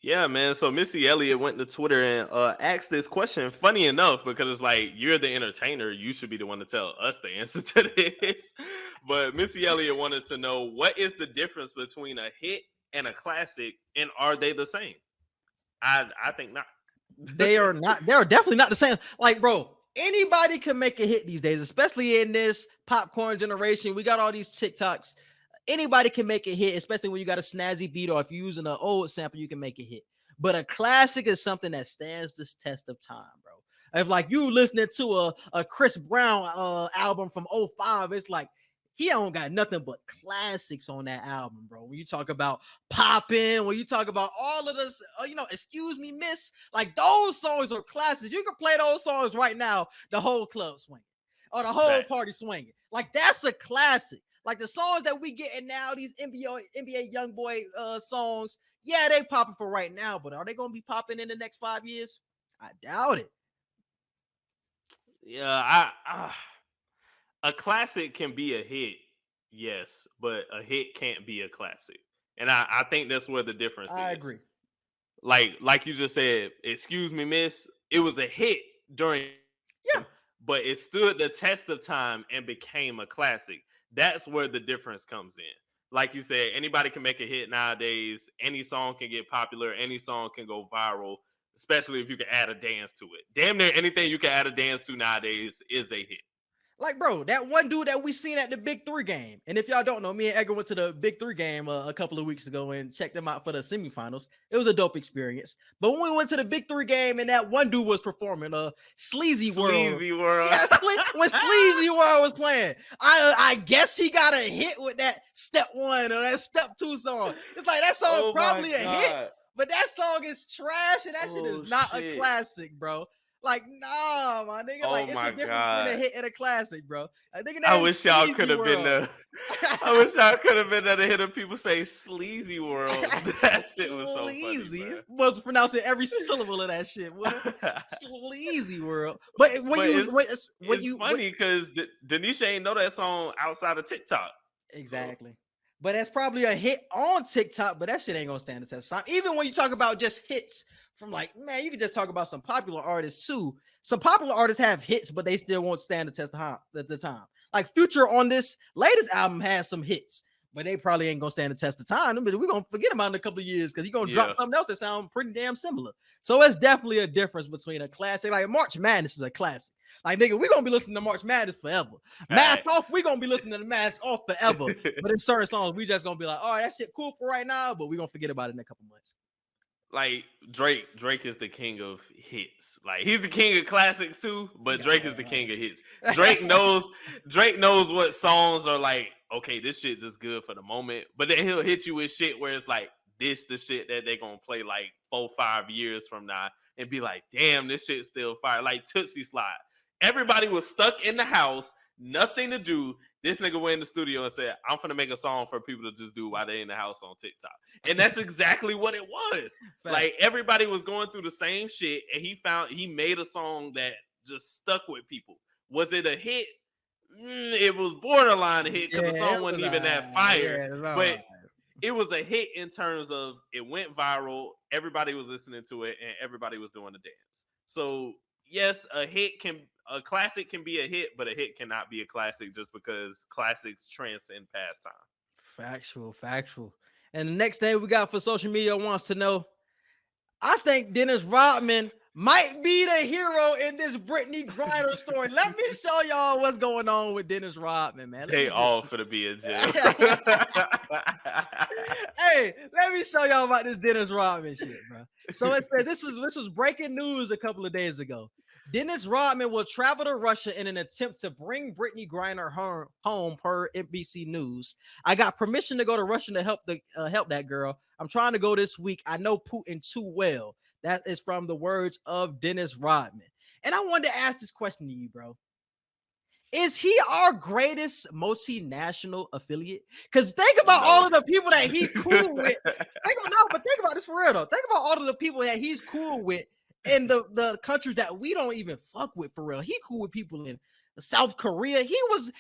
Yeah, man. So Missy Elliott went to Twitter and asked this question. Funny enough, because it's like, you're the entertainer. You should be the one to tell us the answer to this. But Missy Elliott wanted to know, what is the difference between a hit and a classic, and are they the same? I think not. They are not. They're definitely not the same. Like, bro, anybody can make a hit these days, especially in this popcorn generation. We got all these TikToks. Anybody can make a hit, especially when you got a snazzy beat, or if you're using an old sample, you can make a hit. But a classic is something that stands the test of time, bro. If like you listening to a Chris Brown album from 2005, it's like he don't got nothing but classics on that album, bro. When you talk about Poppin', when you talk about all of this, Excuse Me, Miss, like those songs are classics. You can play those songs right now, the whole club swinging or the whole party swinging. Like, that's a classic. Like the songs that we getting now, these NBA YoungBoy songs, yeah, they popping for right now, but are they going to be popping in the next 5 years? I doubt it. Yeah, a classic can be a hit, yes, but a hit can't be a classic. And I think that's where the difference is. I agree. Like you just said, Excuse Me, Miss, it was a hit during, but it stood the test of time and became a classic. That's where the difference comes in. Like you said, anybody can make a hit nowadays. Any song can get popular. Any song can go viral, especially if you can add a dance to it. Damn near anything you can add a dance to nowadays is a hit. Like, bro, that one dude that we seen at the Big 3 game. And if y'all don't know, me and Edgar went to the Big 3 game a couple of weeks ago and checked them out for the semifinals. It was a dope experience. But when we went to the Big 3 game and that one dude was performing, Sleazy World. Yeah, when Sleazy World was playing, I guess he got a hit with that Step 1 or that Step 2 song. It's like that song probably a hit, but that song is trash and that shit is not a classic, bro. Like, nah, my nigga. Like, it's a difference between a hit and a classic, bro. I wish y'all could have been there. I wish y'all could have been there to hear the people say Sleazy World. That shit was so funny, bro. Was pronouncing every syllable of that shit. Sleazy World. But it's funny because Denisha ain't know that song outside of TikTok. Exactly. But that's probably a hit on TikTok, but that shit ain't gonna stand the test of time. Even when you talk about just hits from like, man, you can just talk about some popular artists too. Some popular artists have hits, but they still won't stand the test of the time. Like Future on this latest album has some hits, but they probably ain't gonna stand the test of time. We're gonna forget about it in a couple of years because he's gonna drop something else that sounds pretty damn similar. So it's definitely a difference between a classic. Like March Madness is a classic. Like, nigga, we're gonna be listening to March Madness forever. Mask Off, we're gonna be listening to Mask Off forever. But in certain songs, we just gonna be like, all right, that shit cool for right now, but we're gonna forget about it in a couple months. Like Drake is the king of hits. Like, he's the king of classics too, but Drake is the king of hits. Drake knows what songs are like, okay, this shit just good for the moment, but then he'll hit you with shit where it's like, this the shit that they gonna play like 4-5 years from now and be like, damn, this shit's still fire. Like Tootsie Slide. Everybody was stuck in the house. nothing to do. This nigga went in the studio and said, I'm finna make a song for people to just do while they're in the house on TikTok. And that's exactly what it was. Like, everybody was going through the same shit, and he made a song that just stuck with people. Was it a hit? It was borderline a hit because the song wasn't even that fire. But it was a hit in terms of it went viral, everybody was listening to it, and everybody was doing the dance. So yes, a classic can be a hit, but a hit cannot be a classic just because classics transcend past time. Factual. And the next thing we got for social media wants to know, I think Dennis Rodman might be the hero in this Brittany Griner story. Let me show y'all what's going on with Dennis Rodman, man. They all for the be in jail. Hey, let me show y'all about this Dennis Rodman shit, bro. So it says this was breaking news a couple of days ago. Dennis Rodman will travel to Russia in an attempt to bring Brittany Griner home, per NBC News. I got permission to go to Russia to help that girl. I'm trying to go this week. I know Putin too well. That is from the words of Dennis Rodman. And I wanted to ask this question to you, bro. Is he our greatest multinational affiliate? Because think about all of the people that he cool with. Think about this for real, though. Think about all of the people that he's cool with in the countries that we don't even fuck with for real. He cool with people in South Korea. He was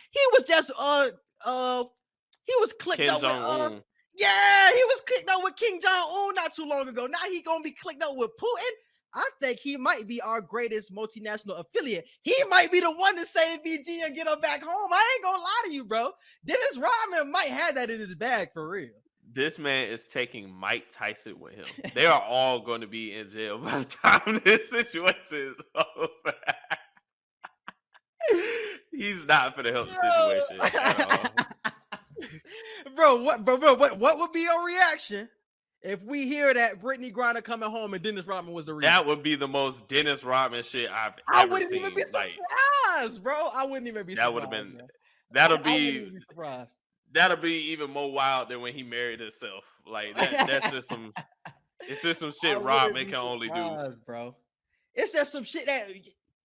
just he was clicked Kim up Jong-un. with he was clicked up with Kim Jong-un not too long ago. Now he gonna be clicked up with Putin. I think he might be our greatest multinational affiliate. He might be the one to save BG and get her back home. I ain't gonna lie to you, bro. Dennis Rodman might have that in his bag for real. This man is taking Mike Tyson with him. They are all going to be in jail by the time this situation is over. He's not for the help situation at all. Bro, what would be your reaction if we hear that Brittany Griner coming home and Dennis Rodman was the reason? That would be the most Dennis Rodman shit I've ever seen. I wouldn't even be surprised, bro. I wouldn't even be surprised. That would have been. Man. That'll be surprised. That'll be even more wild than when he married himself. Like that's just some. It's just some shit Rodman can only do, bro. It's just some shit that.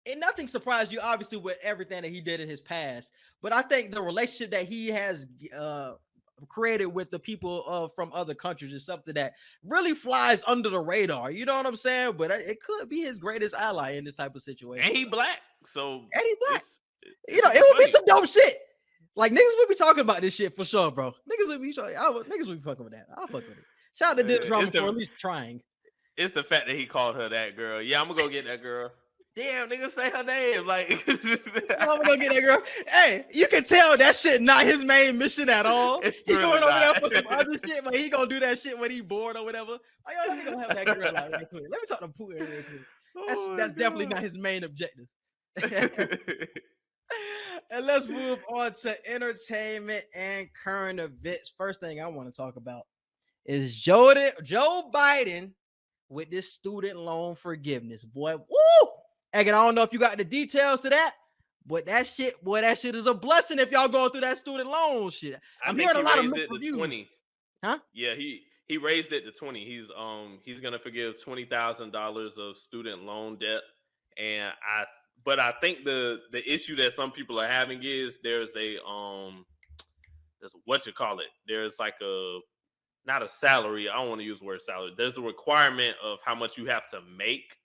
And nothing surprised you, obviously, with everything that he did in his past. But I think the relationship that he has created with the people from other countries is something that really flies under the radar. You know what I'm saying? But it could be his greatest ally in this type of situation. And he black, so it would be some dope shit. Like niggas would be talking about this shit for sure, bro. Niggas would be fucking with that. I'll fuck with it. Shout out to Dennis Rodman for at least trying. It's the fact that he called her that girl. Yeah, I'm gonna go get that girl. Damn, nigga, say her name. Like, I'm gonna get that girl. Hey, you can tell that shit not his main mission at all. He's really going over there for some other shit, but he gonna do that shit when he bored or whatever. Like, yo, let me go have that girl like right quick. Let me talk to Putin real quick. That's definitely not his main objective. And let's move on to entertainment and current events. First thing I want to talk about is Joe Biden with this student loan forgiveness. Boy, woo! Again, I don't know if you got the details to that, but that shit is a blessing if y'all going through that student loan shit. I'm hearing a lot of mixed reviews. 20. Huh? Yeah, he raised it to 20. He's gonna forgive $20,000 of student loan debt, and I think the issue that some people are having is there's like not a salary. I don't want to use the word salary. There's a requirement of how much you have to make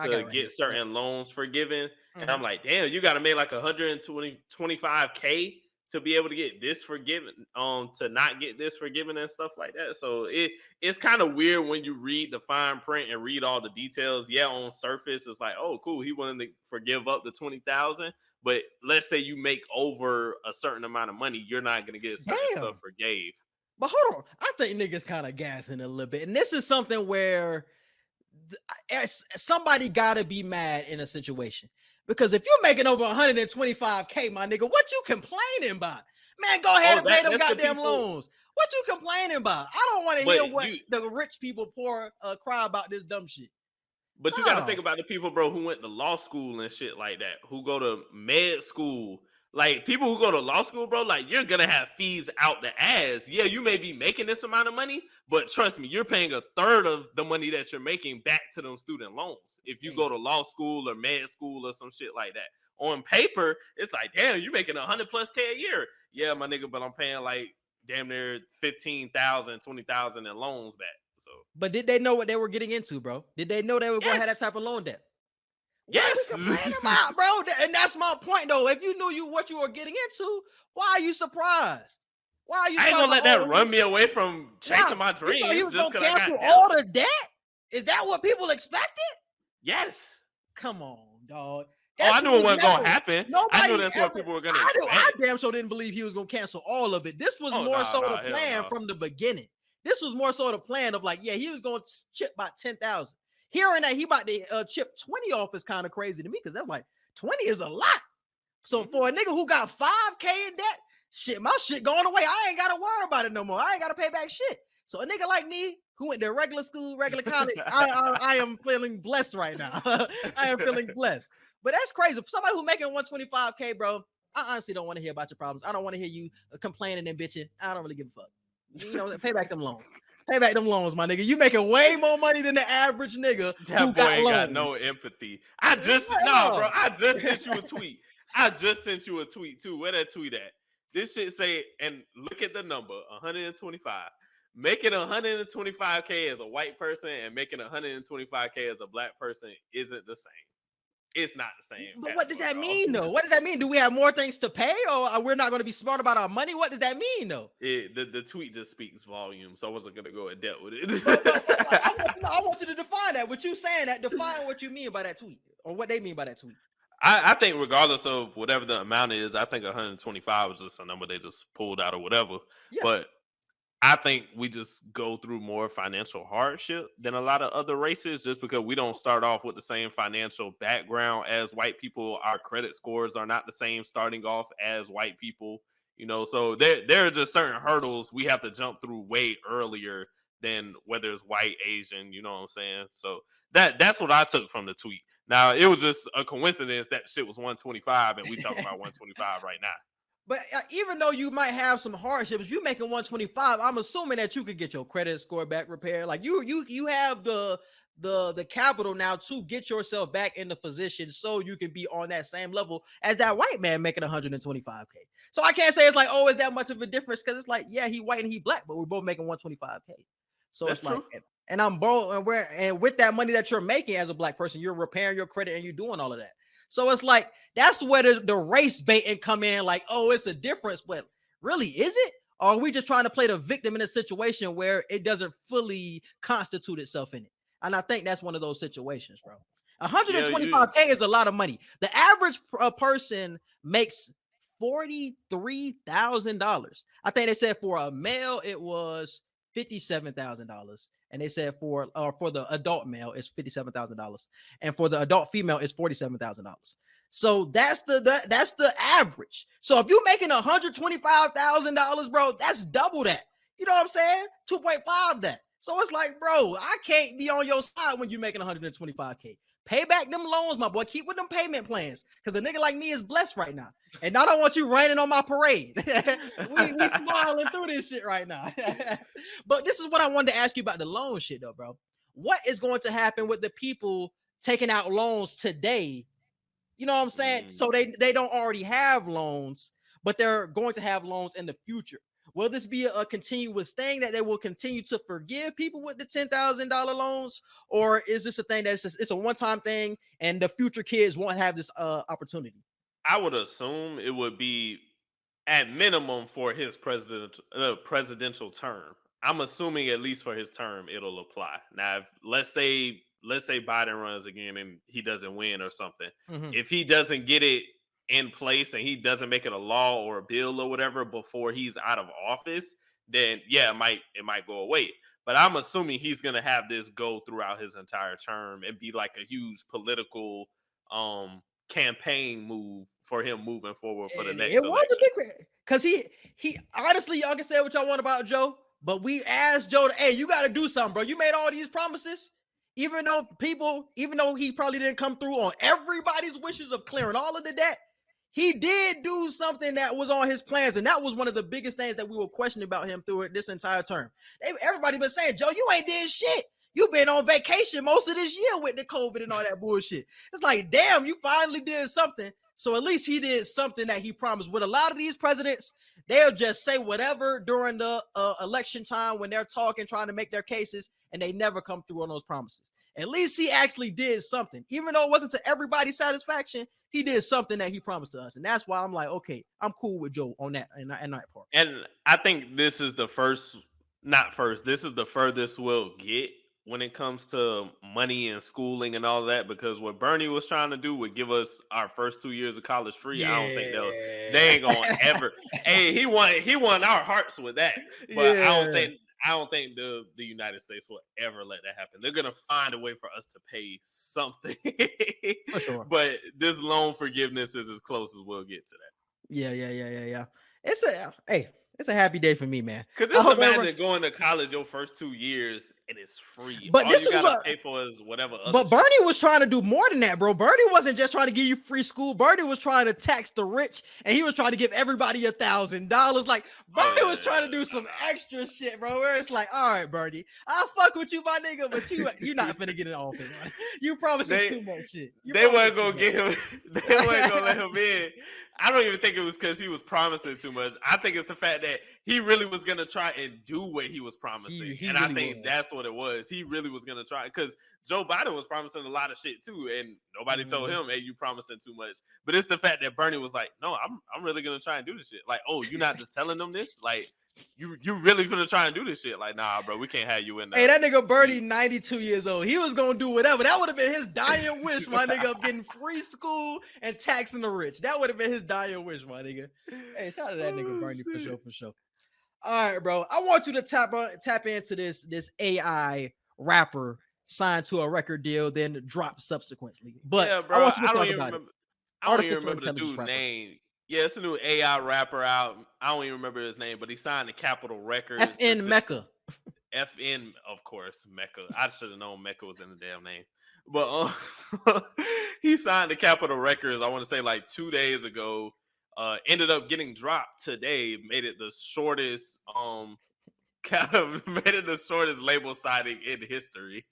to get certain loans forgiven. Mm-hmm. And I'm like, damn, you got to make like 125K to be able to get this forgiven, to not get this forgiven and stuff like that. So it's kind of weird when you read the fine print and read all the details. Yeah, on surface, it's like, oh, cool, he wanted to forgive up to $20,000. But let's say you make over a certain amount of money, you're not going to get certain stuff forgave. But hold on, I think niggas kind of gassing a little bit. And this is something where somebody got to be mad in a situation. Because if you're making over 125K, my nigga, what you complaining about? Man, go ahead and pay them goddamn loans. What you complaining about? I don't want to hear what the rich people cry about this dumb shit. But you got to think about the people, bro, who went to law school and shit like that, who go to med school. Like, people who go to law school, bro, like, you're going to have fees out the ass. Yeah, you may be making this amount of money, but trust me, you're paying a third of the money that you're making back to them student loans if you go to law school or med school or some shit like that. on paper, it's like, damn, you making $100+ K a year. Yeah, my nigga, but I'm paying like damn near $15,000, $20,000 in loans back. So, but did they know what they were getting into, bro? Did they know they were going to have that type of loan debt? Yes. What are we complaining about, bro? And that's my point, though. If you knew what you were getting into, why are you surprised? Why are you? I ain't gonna let that run me away from chasing my dreams. You thought he was just gonna cancel all the debt? Is that what people expected? Yes. Come on, dog. I knew it wasn't gonna happen. I knew that's what people were gonna expect. I damn sure didn't believe he was gonna cancel all of it. This was more so the plan from the beginning. This was more so the plan of like, yeah, he was gonna chip about 10,000. Hearing that he about to chip 20 off is kind of crazy to me because that's like 20 is a lot. So for a nigga who got 5K in debt, shit, my shit going away. I ain't gotta worry about it no more. I ain't gotta pay back shit. So a nigga like me who went to regular school, regular college, I am feeling blessed right now. I am feeling blessed. But that's crazy. For somebody who making 125K, bro, I honestly don't want to hear about your problems. I don't want to hear you complaining and bitching. I don't really give a fuck. You know, pay back them loans. Pay back them loans, my nigga. You making way more money than the average nigga. That boy ain't got no empathy. I just sent you a tweet. I just sent you a tweet too. Where that tweet at? This shit say, and look at the number, 125. Making 125K as a white person and making 125K as a black person isn't the same. It's not the same. But what does that mean, though? What does that mean? Do we have more things to pay, or we're not going to be smart about our money? What does that mean, though? The tweet just speaks volume, so I wasn't going to go in depth with it. I want you to define that. What you saying that, define what you mean by that tweet, or what they mean by that tweet. I think regardless of whatever the amount is, I think 125 is just a number they just pulled out or whatever. Yeah. But I think we just go through more financial hardship than a lot of other races just because we don't start off with the same financial background as white people. Our credit scores are not the same starting off as white people, you know, so there are just certain hurdles we have to jump through way earlier than whether it's white, Asian, you know what I'm saying? So that's what I took from the tweet. Now, it was just a coincidence that shit was 125 and we talking about 125 right now. But even though you might have some hardships, if you're making 125, I'm assuming that you could get your credit score back repaired. Like you have the capital now to get yourself back in the position so you can be on that same level as that white man making 125K. So I can't say it's like, oh, is that much of a difference? Because it's like, yeah, he white and he black, but we're both making 125K. So that's it's true. Like, and I'm both, and with that money that you're making as a black person, you're repairing your credit and you're doing all of that. So it's like, that's where the race baiting come in, like, oh, it's a difference, but really, is it? Or are we just trying to play the victim in a situation where it doesn't fully constitute itself in it? And I think that's one of those situations, bro. 125K is a lot of money. The average person makes $43,000. I think they said for a male, it was $57,000. And they said for the adult male, it's $57,000, and for the adult female, it's $47,000. So that's the average. So if you're making $125,000, bro, that's double that. You know what I'm saying? 2.5 that. So it's like, bro, I can't be on your side when you're making 125K. Pay back them loans, my boy. Keep with them payment plans, because a nigga like me is blessed right now, and I don't want you raining on my parade. we smiling through this shit right now. But this is what I wanted to ask you about the loan shit, though, bro. What is going to happen with the people taking out loans today? You know what I'm saying? So they don't already have loans, but they're going to have loans in the future. Will this be a continuous thing that they will continue to forgive people with the $10,000 loans? Or is this a thing that's just, it's a one-time thing and the future kids won't have this opportunity? I would assume it would be at minimum for his presidential term. I'm assuming at least for his term, it'll apply. Now, if, let's say Biden runs again and he doesn't win or something. Mm-hmm. If he doesn't get it in place and he doesn't make it a law or a bill or whatever before he's out of office, then yeah, it might go away. But I'm assuming he's gonna have this go throughout his entire term and be like a huge political campaign move for him moving forward for the next election. Was a big, because he honestly, y'all can say what y'all want about Joe, but we asked Joe, hey, you got to do something, bro. You made all these promises. Even though he probably didn't come through on everybody's wishes of clearing all of the debt, he did do something that was on his plans, and that was one of the biggest things that we were questioning about him through this entire term. Everybody been saying, Joe, you ain't did shit. You've been on vacation most of this year with the COVID and all that bullshit. It's like, damn, you finally did something. So at least he did something that he promised. With a lot of these presidents, they'll just say whatever during the election time when they're talking, trying to make their cases, and they never come through on those promises. At least he actually did something. Even though it wasn't to everybody's satisfaction, he did something that he promised to us. And that's why I'm like, okay, I'm cool with Joe on that and that part. And I think this is the this is the furthest we'll get when it comes to money and schooling and all that, because what Bernie was trying to do would give us our first 2 years of college free. Yeah. I don't think they ain't gonna ever. Hey, he won our hearts with that, but yeah. I don't think the United States will ever let that happen. They're gonna find a way for us to pay something. For sure. But this loan forgiveness is as close as we'll get to that. Yeah. It's a happy day for me, man. Because just imagine going to college your first 2 years and it's free. But all this you gotta pay for is whatever. But Bernie was trying to do more than that, bro. Bernie wasn't just trying to give you free school. Bernie was trying to tax the rich, and he was trying to give everybody $1,000. Like Bernie was trying to do some extra shit, bro. Where it's like, all right, Bernie, I'll fuck with you, my nigga, but you're not finna get in office. Man. You promising too much shit. They weren't gonna get him. They weren't gonna let him in. I don't even think it was because he was promising too much. I think it's the fact that he really was going to try and do what he was promising. And really I think that's what it was. He really was going to try, because Joe Biden was promising a lot of shit too. And nobody told him, hey, you promising too much. But it's the fact that Bernie was like, no, I'm really going to try and do this shit. Like, oh, you're not just telling them this? Like, you really gonna try and do this shit? Like, nah, bro, we can't have you in there. Hey, that nigga Bernie, 92 years old. He was gonna do whatever. That would have been his dying wish, my nigga, of getting free school and taxing the rich. That would have been his dying wish, my nigga. Hey, shout out to that nigga Bernie for sure. All right, bro. I want you to tap into this AI rapper signed to a record deal, then drop subsequently. But yeah, bro, I want you to talk about it. I don't even remember the dude's name. Yeah, it's a new AI rapper out. I don't even remember his name, but he signed to Capitol Records. FN Mecca. FN, of course, Mecca. I should have known Mecca was in the damn name. But he signed to Capitol Records, I want to say like 2 days ago. Ended up getting dropped today. Made it the shortest label signing in history,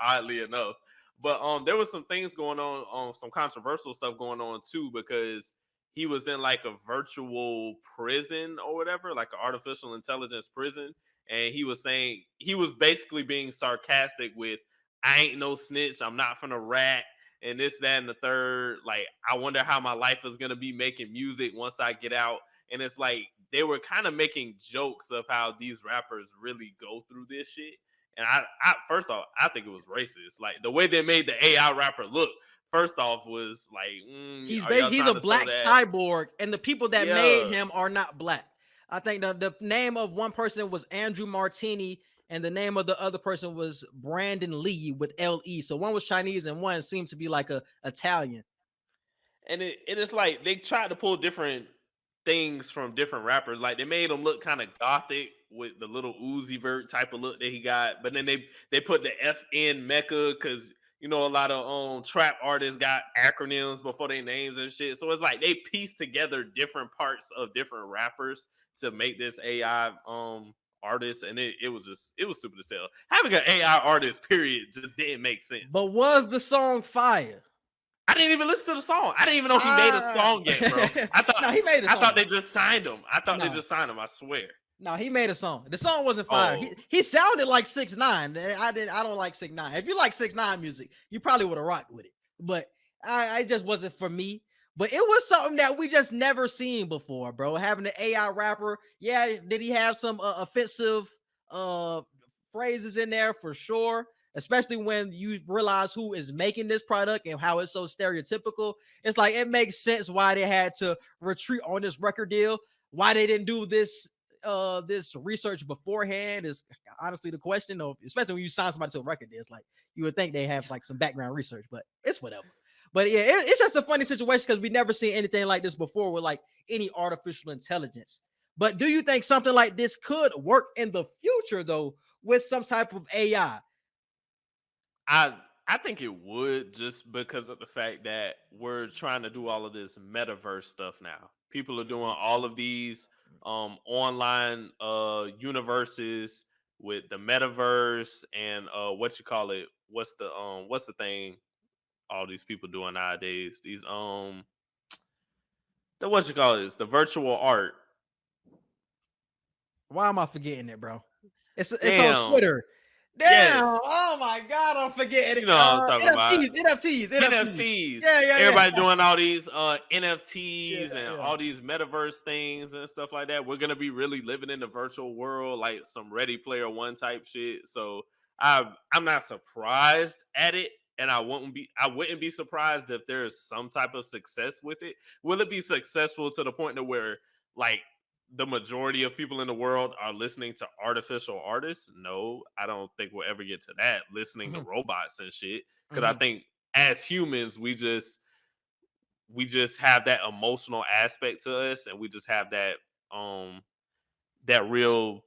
oddly enough. But there was some things going on, some controversial stuff going on too, because he was in like a virtual prison or whatever, like an artificial intelligence prison. And he was saying, he was basically being sarcastic with, I ain't no snitch, I'm not finna rat, and this, that, and the third. Like, I wonder how my life is gonna be making music once I get out. And it's like, they were kind of making jokes of how these rappers really go through this shit. And I first off, I think it was racist. Like, the way they made the AI rapper look, first off, was like, he's a black cyborg, and the people that made him are not black. I think the name of one person was Andrew Martini, and the name of the other person was Brandon Lee with LE. So one was Chinese and one seemed to be like a Italian. And it's like they tried to pull different things from different rappers. Like, they made him look kind of gothic with the little Uzi Vert type of look that he got. But then they put the FN Mecca, because you know, a lot of trap artists got acronyms before their names and shit. So it's like they pieced together different parts of different rappers to make this AI artist, and it was stupid as hell. Having an AI artist, period, just didn't make sense. But was the song fire? I didn't even listen to the song. I didn't even know he made a song yet, bro. I thought he made a song. I thought they just signed him. They just signed him. I swear. No, he made a song. The song wasn't fire. He sounded like 6ix9ine. I don't like 6ix9ine. If you like 6ix9ine music, you probably would have rocked with it. But I just wasn't for me. But it was something that we just never seen before, bro. Having an AI rapper. Yeah, did he have some offensive phrases in there? For sure. Especially when you realize who is making this product and how it's so stereotypical. It's like, it makes sense why they had to retreat on this record deal. Why they didn't do this research beforehand is honestly the question, though, especially when you sign somebody to a record deal. It's like, you would think they have like some background research, but it's whatever. But yeah, it's just a funny situation because we never seen anything like this before with like any artificial intelligence. But do you think something like this could work in the future, though, with some type of AI? I think it would, just because of the fact that we're trying to do all of this metaverse stuff now. People are doing all of these online universes with the metaverse and what's the thing all these people doing nowadays? These the virtual art. Why am I forgetting it, bro? It's Damn. on Twitter. Damn! Yes. Oh my god, I'm forgetting it. You know what I'm talking about. NFTs. Yeah. Everybody doing all these NFTs and Yeah. all these metaverse things and stuff like that. We're gonna be really living in the virtual world, like some Ready Player One type shit. So I'm not surprised at it, and I wouldn't be surprised if there is some type of success with it. Will it be successful to the point to where like the majority of people in the world are listening to artificial artists? No, I don't think we'll ever get to that, listening to robots and shit. Because I think as humans, we just have that emotional aspect to us, and we just have that that real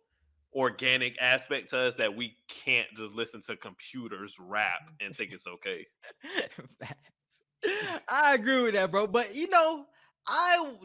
organic aspect to us that we can't just listen to computers rap and think it's okay. I agree with that, bro. But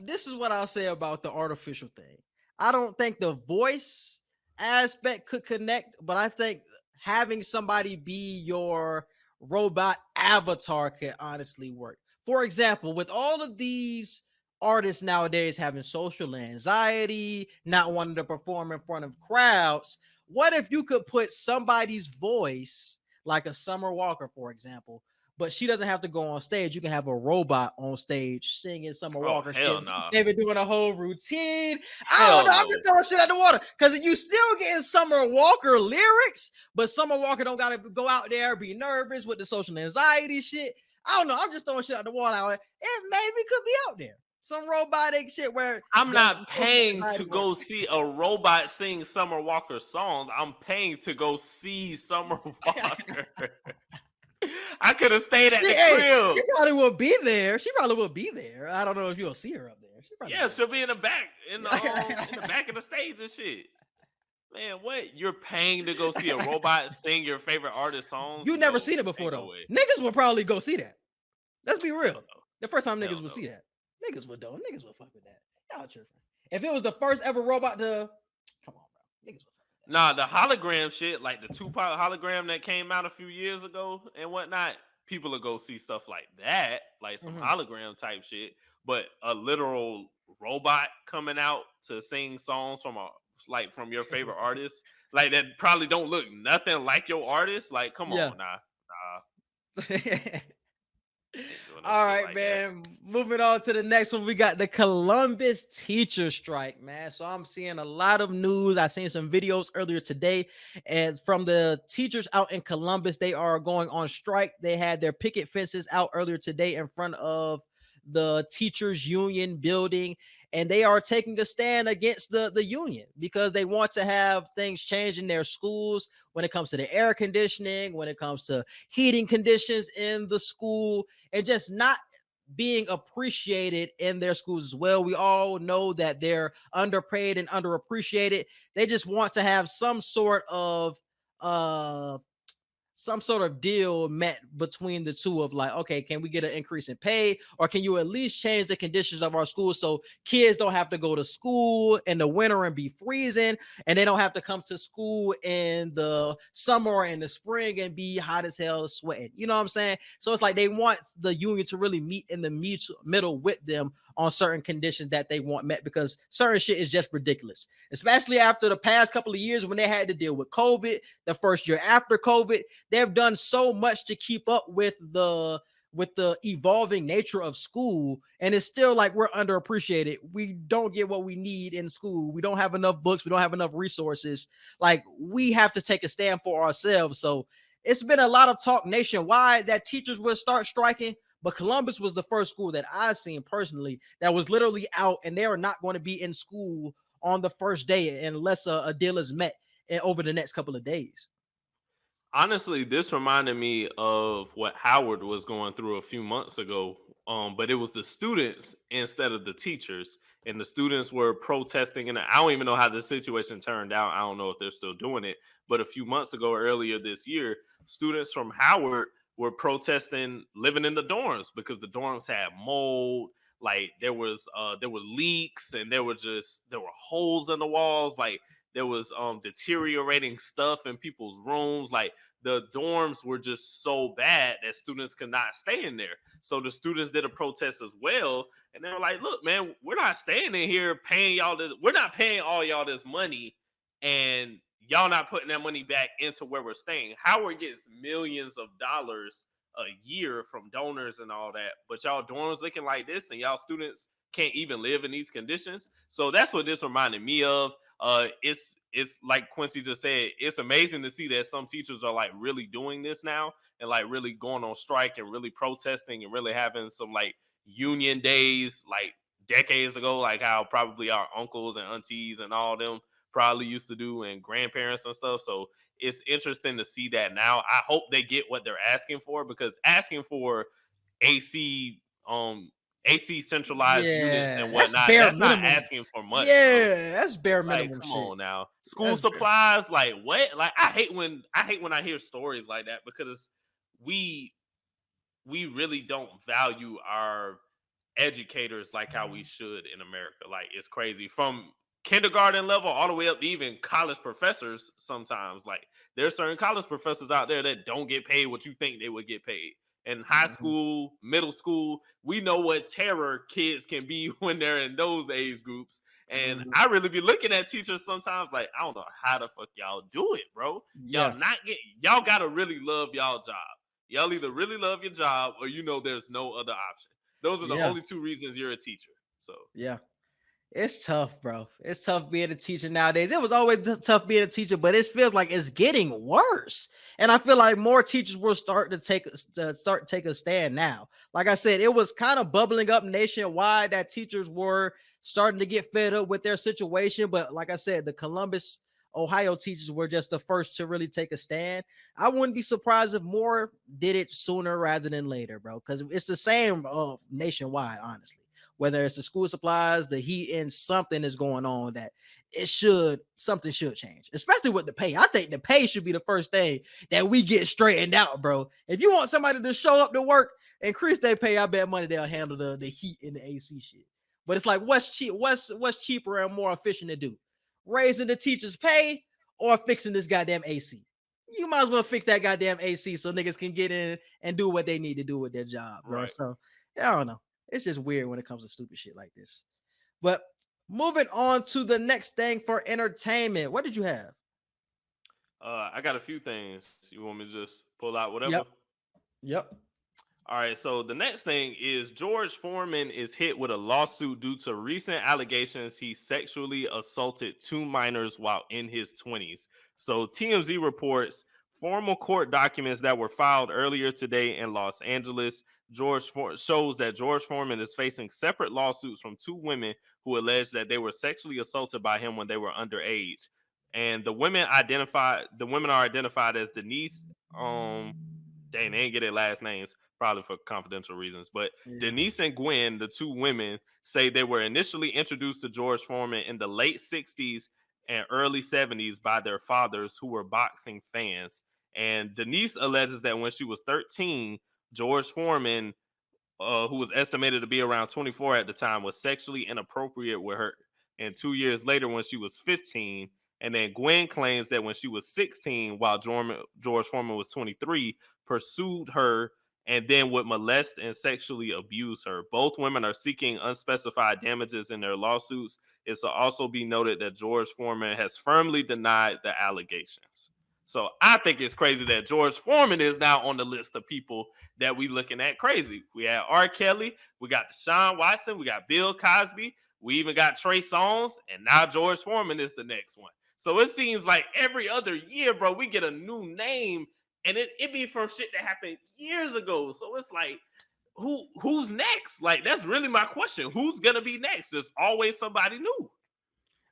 this is what I'll say about the artificial thing. I don't think the voice aspect could connect, but I think having somebody be your robot avatar could honestly work. For example, with all of these artists nowadays having social anxiety, not wanting to perform in front of crowds, what if you could put somebody's voice, like a Summer Walker, for example, but she doesn't have to go on stage. You can have a robot on stage singing Summer Walker. Hell no. They've been doing a whole routine. I don't know. I'm just throwing shit out the water because you still getting Summer Walker lyrics, but Summer Walker don't got to go out there, be nervous with the social anxiety shit. I don't know. I'm just throwing shit out the water. It maybe could be out there. Some robotic shit where I'm not paying to go see a robot sing Summer Walker songs. I'm paying to go see Summer Walker. I could have stayed at the crib. She probably will be there. I don't know if you'll see her up there. She'll be in the back, in the back of the stage and shit. Man, what? You're paying to go see a robot sing your favorite artist songs? You never seen it before, though. Niggas will probably go see that. Let's be real. The first time niggas will see that. Niggas would, though. Niggas would fuck with that. Y'all tripping. If it was the first ever robot to... Come on, bro. Niggas would. Nah, the hologram shit, like the Tupac hologram that came out a few years ago and whatnot, people will go see stuff like that, like some hologram type shit. But a literal robot coming out to sing songs from your favorite artist, like that probably don't look nothing like your artist. Like, come on, nah. All right, man. Moving on to the next one, we got the Columbus teacher strike, man. So I'm seeing a lot of news. I seen some videos earlier today, and from the teachers out in Columbus, they are going on strike. They had their picket fences out earlier today in front of the teachers union building, and they are taking a stand against the union because they want to have things change in their schools when it comes to the air conditioning, when it comes to heating conditions in the school, and just not being appreciated in their schools as well. We all know that they're underpaid and underappreciated. They just want to have some sort of deal met between the two of like, okay, can we get an increase in pay, or can you at least change the conditions of our school so kids don't have to go to school in the winter and be freezing, and they don't have to come to school in the summer or in the spring and be hot as hell sweating. You know what I'm saying? So it's like they want the union to really meet in the middle with them on certain conditions that they want met, because certain shit is just ridiculous, especially after the past couple of years when they had to deal with COVID. The first year after COVID, they've done so much to keep up with the evolving nature of school, and it's still like we're underappreciated. We don't get what we need in school. We don't have enough books. We don't have enough resources. Like, we have to take a stand for ourselves. So it's been a lot of talk nationwide that teachers will start striking. But Columbus was the first school that I've seen personally that was literally out, and they are not going to be in school on the first day unless a deal is met over the next couple of days. Honestly, this reminded me of what Howard was going through a few months ago, but it was the students instead of the teachers, and the students were protesting. And I don't even know how the situation turned out. I don't know if they're still doing it, but a few months ago, earlier this year, students from Howard were protesting living in the dorms because the dorms had mold. Like, there were leaks, and there were holes in the walls. Like, there was deteriorating stuff in people's rooms. Like, the dorms were just so bad that students could not stay in there. So the students did a protest as well. And they were like, look, man, we're not staying in here paying y'all this. We're not paying all y'all this money and y'all not putting that money back into where we're staying. Howard gets millions of dollars a year from donors and all that, but y'all dorms looking like this and y'all students can't even live in these conditions. So that's what this reminded me of. It's like Quincy just said, it's amazing to see that some teachers are like really doing this now and like really going on strike and really protesting and really having some like union days like decades ago, like how probably our uncles and aunties and all them probably used to do, and grandparents and stuff. So it's interesting to see that now. I hope they get what they're asking for, because asking for AC centralized units and whatnot, that's not asking for much. Yeah, that's bare minimum. Like, come on now. School supplies, like what? Like I hate when I hear stories like that, because we really don't value our educators like how we should in America. Like, it's crazy. From kindergarten level all the way up to even college professors sometimes. Like, there are certain college professors out there that don't get paid what you think they would get paid. In high school, middle school, we know what terror kids can be when they're in those age groups. And I really be looking at teachers sometimes like, I don't know how the fuck y'all do it, bro. Y'all gotta really love y'all job. Y'all either really love your job or there's no other option. Those are the only two reasons you're a teacher. So yeah. It's tough, bro. It's tough being a teacher nowadays. It was always tough being a teacher, but it feels like it's getting worse. And I feel like more teachers will start to take a stand now. Like I said, it was kind of bubbling up nationwide that teachers were starting to get fed up with their situation. But like I said, the Columbus, Ohio teachers were just the first to really take a stand. I wouldn't be surprised if more did it sooner rather than later, bro, because it's the same nationwide, honestly. Whether it's the school supplies, the heat, and something is going on that something should change, especially with the pay. I think the pay should be the first thing that we get straightened out, bro. If you want somebody to show up to work, increase their pay, I bet money they'll handle the heat and the AC shit. But it's like, what's cheaper and more efficient to do? Raising the teachers' pay or fixing this goddamn AC? You might as well fix that goddamn AC so niggas can get in and do what they need to do with their job, bro. Right. So I don't know. It's just weird when it comes to stupid shit like this. But moving on to the next thing for entertainment. What did you have? I got a few things. You want me to just pull out whatever? Yep. All right. So the next thing is George Foreman is hit with a lawsuit due to recent allegations he sexually assaulted 2 minors while in his 20s. So TMZ reports formal court documents that were filed earlier today in Los Angeles shows that George Foreman is facing separate lawsuits from 2 women who allege that they were sexually assaulted by him when they were underage. And the women are identified as Denise. They didn't get their last names, probably for confidential reasons. But Denise and Gwen, the 2 women, say they were initially introduced to George Foreman in the late 60s and early 70s by their fathers, who were boxing fans. And Denise alleges that when she was 13, George Foreman, who was estimated to be around 24 at the time, was sexually inappropriate with her. And 2 years later, when she was 15, and then Gwen claims that when she was 16, while George Foreman was 23, pursued her and then would molest and sexually abuse her. Both women are seeking unspecified damages in their lawsuits. It's to also be noted that George Foreman has firmly denied the allegations. So I think it's crazy that George Foreman is now on the list of people that we looking at crazy. We had R. Kelly, we got Deshaun Watson, we got Bill Cosby, we even got Trey Songz, and now George Foreman is the next one. So it seems like every other year, bro, we get a new name, and it be from shit that happened years ago. So it's like, who's next? Like, that's really my question. Who's gonna be next? There's always somebody new.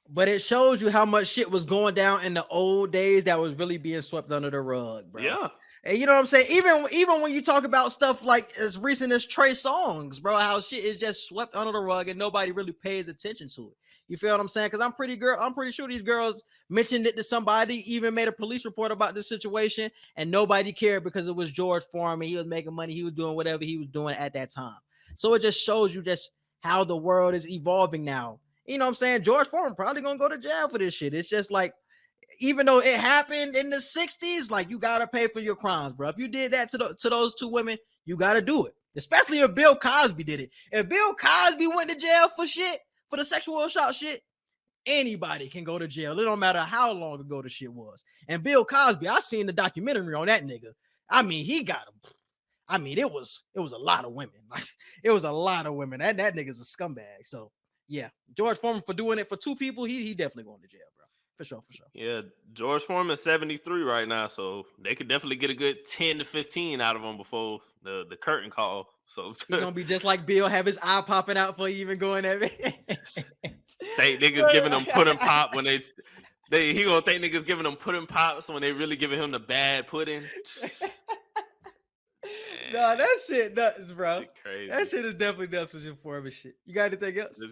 But it shows you how much shit was going down in the old days that was really being swept under the rug, bro. Yeah. And you know what I'm saying? Even when you talk about stuff like as recent as Trey Songz, bro, how shit is just swept under the rug and nobody really pays attention to it. You feel what I'm saying? Because I'm pretty sure these girls mentioned it to somebody, even made a police report about this situation, and nobody cared because it was George Foreman. He was making money. He was doing whatever he was doing at that time. So it just shows you just how the world is evolving now. You know what I'm saying? George Foreman probably gonna go to jail for this shit. It's just like, even though it happened in the 60s, like you gotta pay for your crimes, bro. If you did that to those two women, you gotta do it. Especially if Bill Cosby did it. If Bill Cosby went to jail for the sexual assault shit, anybody can go to jail. It don't matter how long ago the shit was. And Bill Cosby, I seen the documentary on that nigga. I mean, he got him. I mean, it was a lot of women. Like, it was a lot of women. That nigga's a scumbag. So yeah, George Foreman for doing it for two people, he definitely going to jail, bro. For sure. Yeah, George Foreman 73 right now, so they could definitely get a good 10 to 15 out of him before the curtain call. So he's gonna be just like Bill, have his eye popping out for even going at me. They niggas giving him pudding pop when he gonna think niggas giving him pudding pops when they really giving him the bad pudding. No, that shit nuts, bro. Shit crazy. That shit is definitely nuts with your Foreman shit. You got anything else?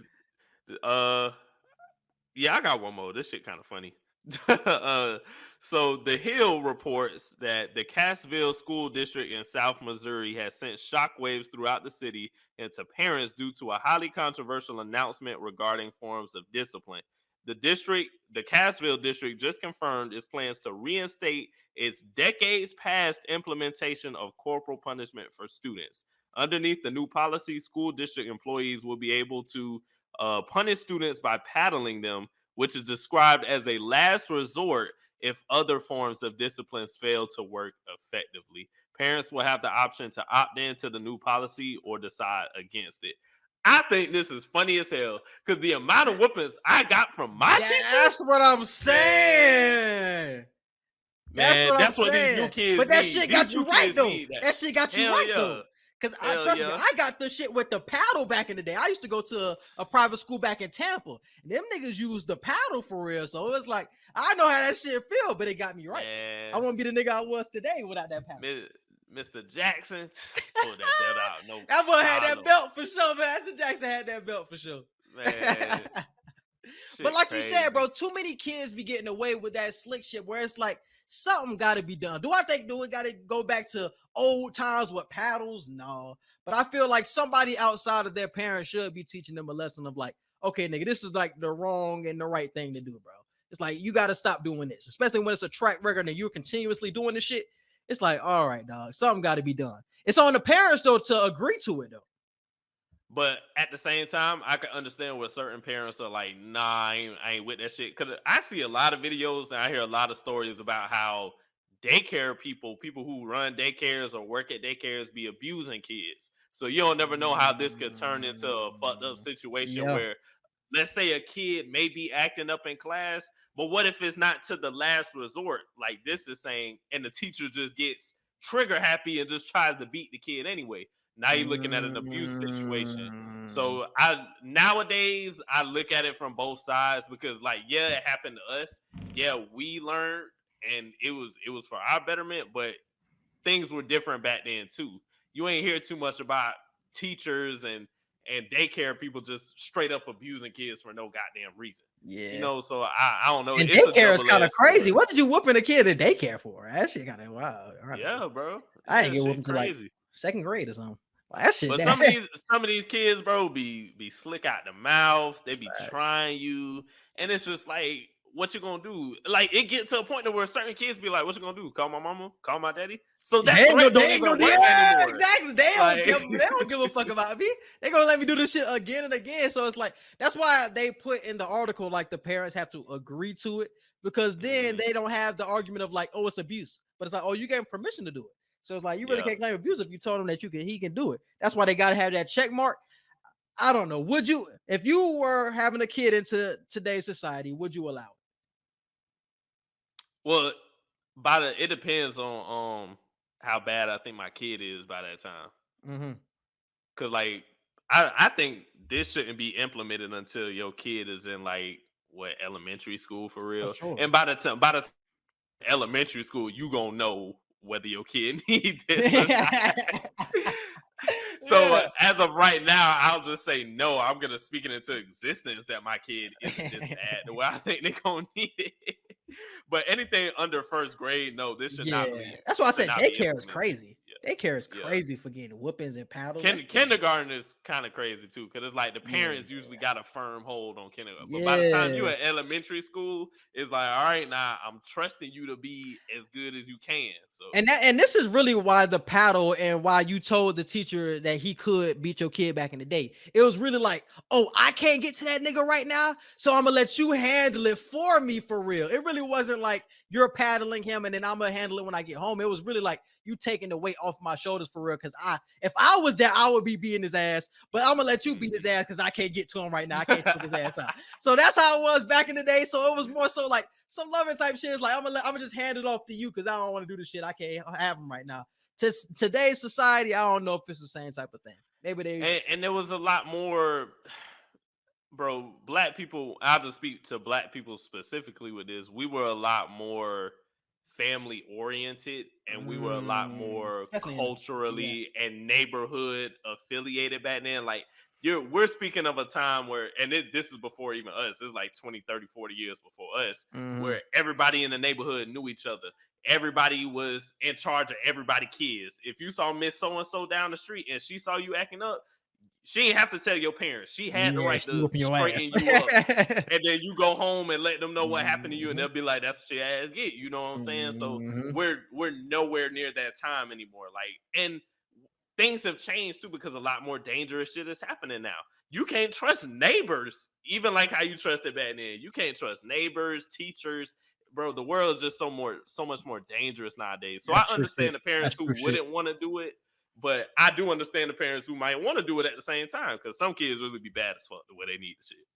Yeah, I got one more. This shit kind of funny. So the Hill reports that the Cassville School District in South Missouri has sent shockwaves throughout the city and to parents due to a highly controversial announcement regarding forms of discipline. The Cassville district just confirmed its plans to reinstate its decades past implementation of corporal punishment for students. Underneath the new policy, school district employees will be able to punish students by paddling them, which is described as a last resort if other forms of disciplines fail to work effectively. Parents will have the option to opt into the new policy or decide against it. I think this is funny as hell because the amount of whoopings I got from my teachers. That's what I'm saying. Man, that's what these new kids But that need. shit These got you new right kids though. need that. That shit got you Hell right yeah. though. Because trust me, I got the shit with the paddle back in the day. I used to go to a private school back in Tampa. And them niggas used the paddle for real. So it was like, I know how that shit feel, but it got me right. Man. I won't be the nigga I was today without that paddle. Mr. Jackson, pull that belt out. No, that boy had that belt for sure, man. Mr. Jackson had that belt for sure. Man. But like you said, bro, too many kids be getting away with that slick shit where it's like something got to be done. Do we got to go back to old times with paddles? No. But I feel like somebody outside of their parents should be teaching them a lesson of like, okay, nigga, this is like the wrong and the right thing to do, bro. It's like, you got to stop doing this, especially when it's a track record and you're continuously doing this shit. It's like, all right, dog, something got to be done. It's on the parents, though, to agree to it, though. But at the same time, I can understand where certain parents are like, nah, I ain't with that shit. Because I see a lot of videos and I hear a lot of stories about how daycare people who run daycares or work at daycares be abusing kids. So you don't never know how this could turn into a fucked up situation where, let's say a kid may be acting up in class, but what if it's not to the last resort? Like this is saying, and the teacher just gets trigger happy and just tries to beat the kid anyway. Now you're looking at an abuse situation. So nowadays I look at it from both sides because like, yeah, it happened to us. Yeah, we learned and it was for our betterment, but things were different back then too. You ain't hear too much about teachers and daycare people just straight up abusing kids for no goddamn reason. Yeah. You know, so I don't know. And daycare is kind of crazy. What did you whooping a kid at daycare for? That shit kind of wild. Yeah, bro. I didn't get whooping to like second grade or something. Well, that shit. But some of these kids, bro, be slick out the mouth. They be trying you, and it's just like, what you gonna do? Like it get to a point where certain kids be like, what you gonna do? Call my mama? Call my daddy? So that don't even work anymore. Exactly. They don't give a fuck about me. They gonna let me do this shit again and again. So it's like that's why they put in the article like the parents have to agree to it because then they don't have the argument of like, oh, it's abuse. But it's like, oh, you gave him permission to do it. So it's like you really can't claim abuse if you told him that he can do it. That's why they gotta have that check mark. I don't know. Would you, if you were having a kid into today's society, would you allow it? Well, it depends on how bad I think my kid is by that time. Cause like I think this shouldn't be implemented until your kid is in like elementary school for real. Sure. And by the time elementary school, you gonna know whether your kid needs this. So as of right now, I'll just say no. I'm gonna speak it into existence that my kid isn't this bad the way I think they're gonna need it. But anything under first grade, no, this should not be. That's why I said daycare is crazy. daycare is crazy for getting whoopings and paddles. Kindergarten is kind of crazy too, because it's like the parents usually got a firm hold on kindergarten. But by the time you at elementary school, it's like, all right, now I'm trusting you to be as good as you can. So and this is really why the paddle and why you told the teacher that he could beat your kid back in the day. It was really like, oh, I can't get to that nigga right now, so I'm gonna let you handle it for me for real. It really wasn't like you're paddling him and then I'm gonna handle it when I get home. It was really like you taking the weight off my shoulders for real. Because if I was there, I would be beating his ass, but I'm gonna let you beat his ass because I can't get to him right now. I can't choke his ass out. So that's how it was back in the day. So it was more so like some loving type shit. Is like I'm gonna just hand it off to you because I don't want to do the shit. I can't have him right now. To today's society, I don't know if it's the same type of thing. Maybe they and there was a lot more, bro. Black people. I'll just speak to black people specifically with this. We were a lot more family oriented, and we were a lot more culturally and neighborhood affiliated back then. Like we're speaking of a time where, and this is before even us, it's like 20, 30, 40 years before us, where everybody in the neighborhood knew each other. Everybody was in charge of everybody's kids. If you saw Miss So-and-so down the street and she saw you acting up, she didn't have to tell your parents. She had the right to straighten you up. And then you go home and let them know what happened to you, and they'll be like, that's what your ass get. You know what I'm saying? So we're nowhere near that time anymore. Like, and things have changed too, because a lot more dangerous shit is happening now. You can't trust neighbors, even like how you trusted back then. You can't trust neighbors, teachers. Bro, the world is just so much more dangerous nowadays. So I understand the parents who wouldn't want to do it, but I do understand the parents who might want to do it at the same time, because some kids really be bad as fuck the way they need the shit.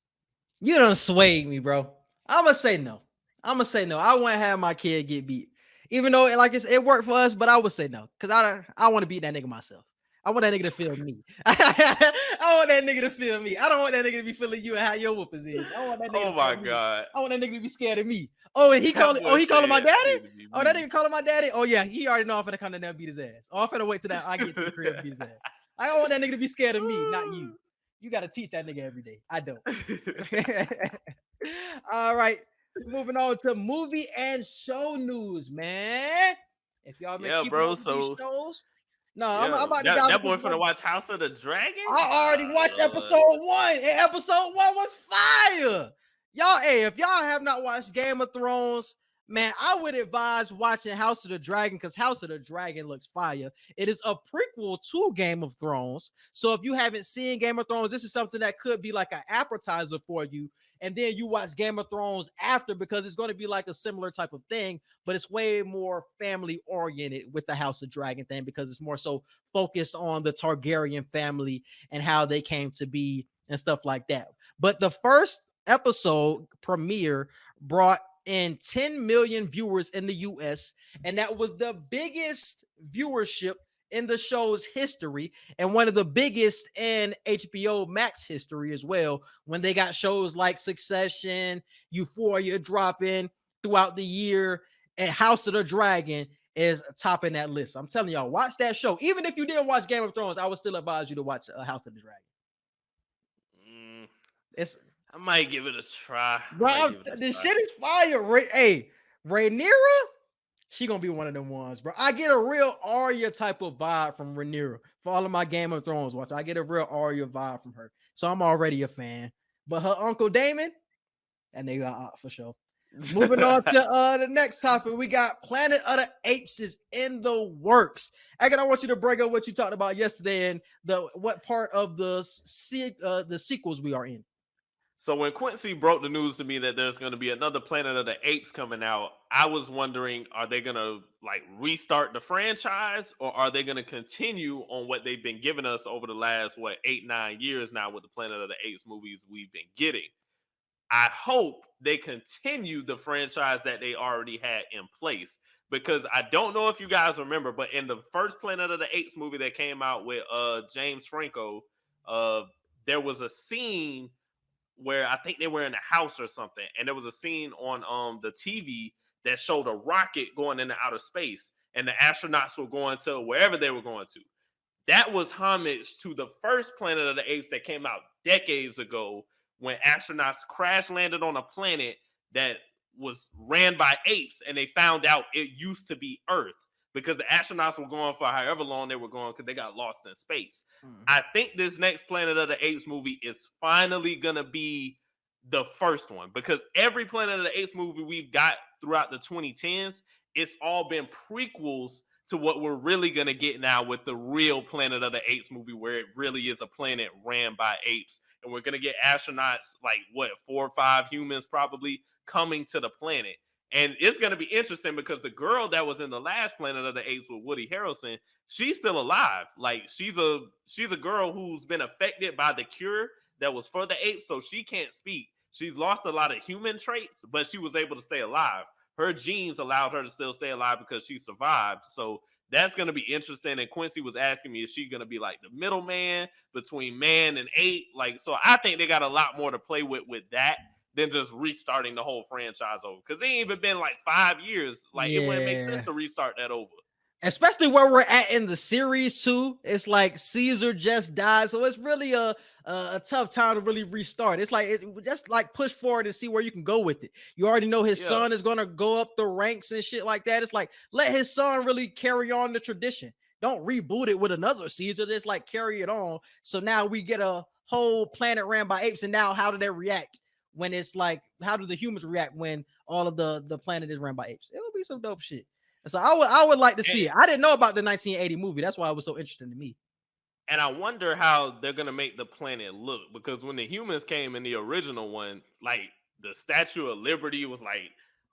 You done swayed me, bro. I'm gonna say no. I wouldn't have my kid get beat, even though it worked for us. But I would say no, because I want to beat that nigga myself. I want that nigga to feel me. I want that nigga to feel me. I don't want that nigga to be feeling you and how your whoopers is. I want that nigga. Oh my god. I want that nigga to be scared of me. Oh, and he calling my daddy? Oh, that nigga calling my daddy? Oh yeah, he already know I'm finna come down there and beat his ass. Oh, I'm finna wait till that I get to the crib and beat his ass. I don't want that nigga to be scared of me, not you. You gotta teach that nigga every day. I don't. All right. Moving on to movie and show news, man. If y'all been keeping up with these shows. No, I'm about to that boy finna watch House of the Dragon. I already watched episode 1, and episode 1 was fire. Y'all, if y'all have not watched Game of Thrones, man, I would advise watching House of the Dragon, because House of the Dragon looks fire. It is a prequel to Game of Thrones. So if you haven't seen Game of Thrones, this is something that could be like an appetizer for you. And then you watch Game of Thrones after, because it's going to be like a similar type of thing, but it's way more family oriented with the House of Dragon thing, because it's more so focused on the Targaryen family and how they came to be and stuff like that. But the first episode premiere brought in 10 million viewers in the US, and that was the biggest viewership in the show's history, and one of the biggest in HBO Max history as well, when they got shows like Succession, Euphoria dropping throughout the year, and House of the Dragon is topping that list. I'm telling y'all, watch that show. Even if you didn't watch Game of Thrones, I would still advise you to watch House of the Dragon. I might give it a try. Bro, this shit is fire. Rhaenyra, she gonna be one of them ones, bro. I get a real Arya type of vibe from Rhaenyra. For all of my Game of Thrones watch, I get a real Arya vibe from her. So I'm already a fan. But her Uncle Daemon, that nigga out for sure. Moving on to the next topic, we got Planet of the Apes is in the works. Again, I want you to break up what you talked about yesterday and what part of the sequels we are in. So when Quincy broke the news to me that there's going to be another Planet of the Apes coming out, I was wondering, are they going to restart the franchise, or are they going to continue on what they've been giving us over the last 8-9 years now with the Planet of the Apes movies we've been getting? I hope they continue the franchise that they already had in place, because I don't know if you guys remember, but in the first Planet of the Apes movie that came out with James Franco, there was a scene where I think they were in a house or something, and there was a scene on the TV that showed a rocket going into outer space, and the astronauts were going to wherever they were going to. That was homage to the first Planet of the Apes that came out decades ago, when astronauts crash landed on a planet that was ran by apes, and they found out it used to be Earth. because the astronauts were going for however long they were going because they got lost in space. Mm-hmm. I think this next Planet of the Apes movie is finally going to be the first one, because every Planet of the Apes movie we've got throughout the 2010s, it's all been prequels to what we're really going to get now with the real Planet of the Apes movie, where it really is a planet ran by apes. And we're going to get astronauts, like 4 or 5 humans probably coming to the planet. And it's going to be interesting because the girl that was in the last Planet of the Apes with Woody Harrelson, she's still alive. Like she's a girl who's been affected by the cure that was for the apes, so she can't speak. She's lost a lot of human traits, but she was able to stay alive. Her genes allowed her to still stay alive because she survived. So that's going to be interesting. And Quincy was asking me, is she going to be like the middleman between man and ape? Like, so I think they got a lot more to play with that than just restarting the whole franchise over. Because it ain't even been like 5 years. Like, it wouldn't make sense to restart that over. Especially where we're at in the series too. It's like Caesar just died, so it's really a tough time to really restart. It's like just like push forward and see where you can go with it. You already know his son is gonna go up the ranks and shit like that. It's like let his son really carry on the tradition. Don't reboot it with another Caesar. Just like carry it on. So now we get a whole planet ran by apes, and now how do they react when it's like how do the humans react when all of the planet is ran by apes? It would be some dope shit. So I would like to see it. I didn't know about the 1980 movie. That's why it was so interesting to me. And I wonder how they're going to make the planet look, because when the humans came in the original one, like the Statue of Liberty was like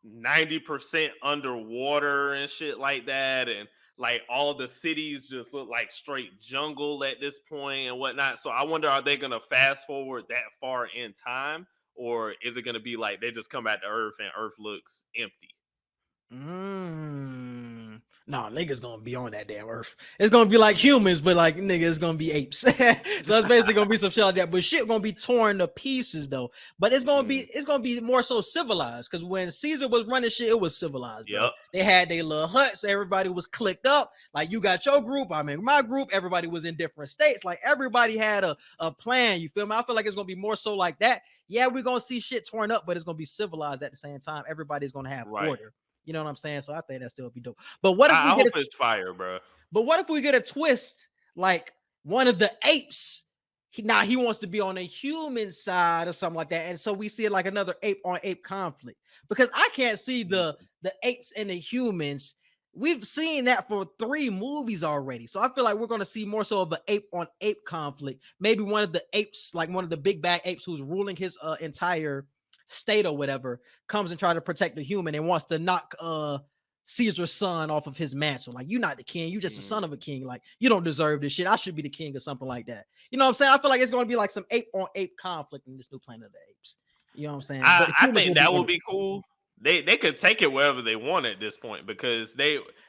90% underwater and shit like that. And like all the cities just look like straight jungle at this point and whatnot. So I wonder, are they going to fast forward that far in time? Or is it going to be like they just come back to Earth and Earth looks empty? No, niggas gonna be on that damn Earth. It's gonna be like humans, but like nigga, it's gonna be apes. So it's basically gonna be some shit like that. But shit gonna be torn to pieces though. But it's gonna be more so civilized, because when Caesar was running shit, it was civilized. Bro. Yep. They had their little huts. Everybody was clicked up. Like you got your group, I'm in my group. Everybody was in different states. Like everybody had a plan. You feel me? I feel like it's gonna be more so like that. Yeah, we're gonna see shit torn up, but it's gonna be civilized at the same time. Everybody's gonna have order. You know what I'm saying? So I think that still be dope. But what if I hope it's fire, bro? But what if we get a twist like one of the apes? He wants to be on the human side or something like that, and so we see it like another ape on ape conflict. Because I can't see the apes and the humans. We've seen that for 3 movies already, so I feel like we're going to see more so of an ape on ape conflict. Maybe one of the apes, like one of the big bad apes who's ruling his entire state or whatever, comes and try to protect the human and wants to knock Caesar's son off of his mantle. Like, you're not the king, you just the son of a king. Like, you don't deserve this shit. I should be the king or something like that. You know what I'm saying? I feel like it's going to be like some ape on ape conflict in this new Planet of the Apes. You know what I'm saying? I think that would be cool. They could take it wherever they want at this point, because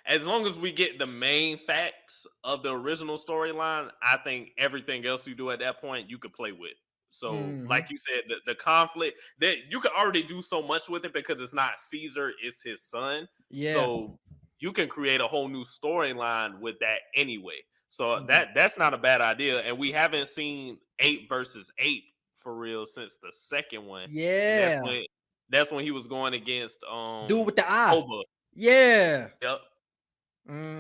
as long as we get the main facts of the original storyline, I think everything else you do at that point you could play with. So, like you said, the conflict that you could already do so much with it because it's not Caesar, it's his son. Yeah. So you can create a whole new storyline with that anyway. So that's not a bad idea. And we haven't seen ape versus ape for real since the second one. Yeah. That's when he was going against dude with the eye. Cobra. Yeah. Yep.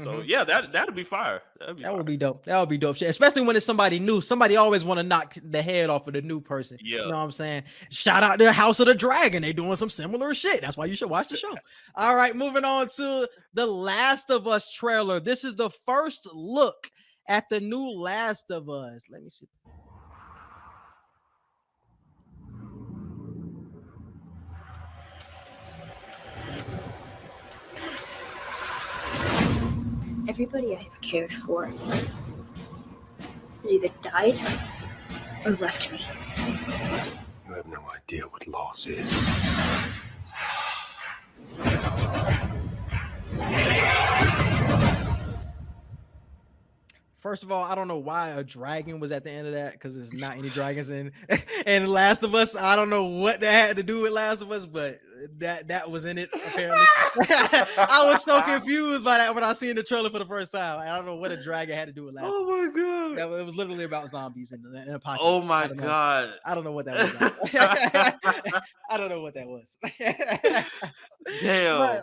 So yeah, that'd be fire. That would be dope. That would be dope shit. Especially when it's somebody new. Somebody always want to knock the head off of the new person. Yeah. You know what I'm saying? Shout out to House of the Dragon. They doing some similar shit. That's why you should watch the show. All right, moving on to the Last of Us trailer. This is the first look at the new Last of Us. Let me see. Everybody I've cared for has either died or left me. You have no idea what loss is. First of all, I don't know why a dragon was at the end of that, because there's not any dragons in and Last of Us. I don't know what that had to do with Last of Us, but that was in it apparently. I was so confused by that when I seen the trailer for the first time. I don't know what a dragon had to do with Last of Us. Oh my god! It was literally about zombies in a pocket. Oh my god! I don't know what that was. I don't know what that was. Damn.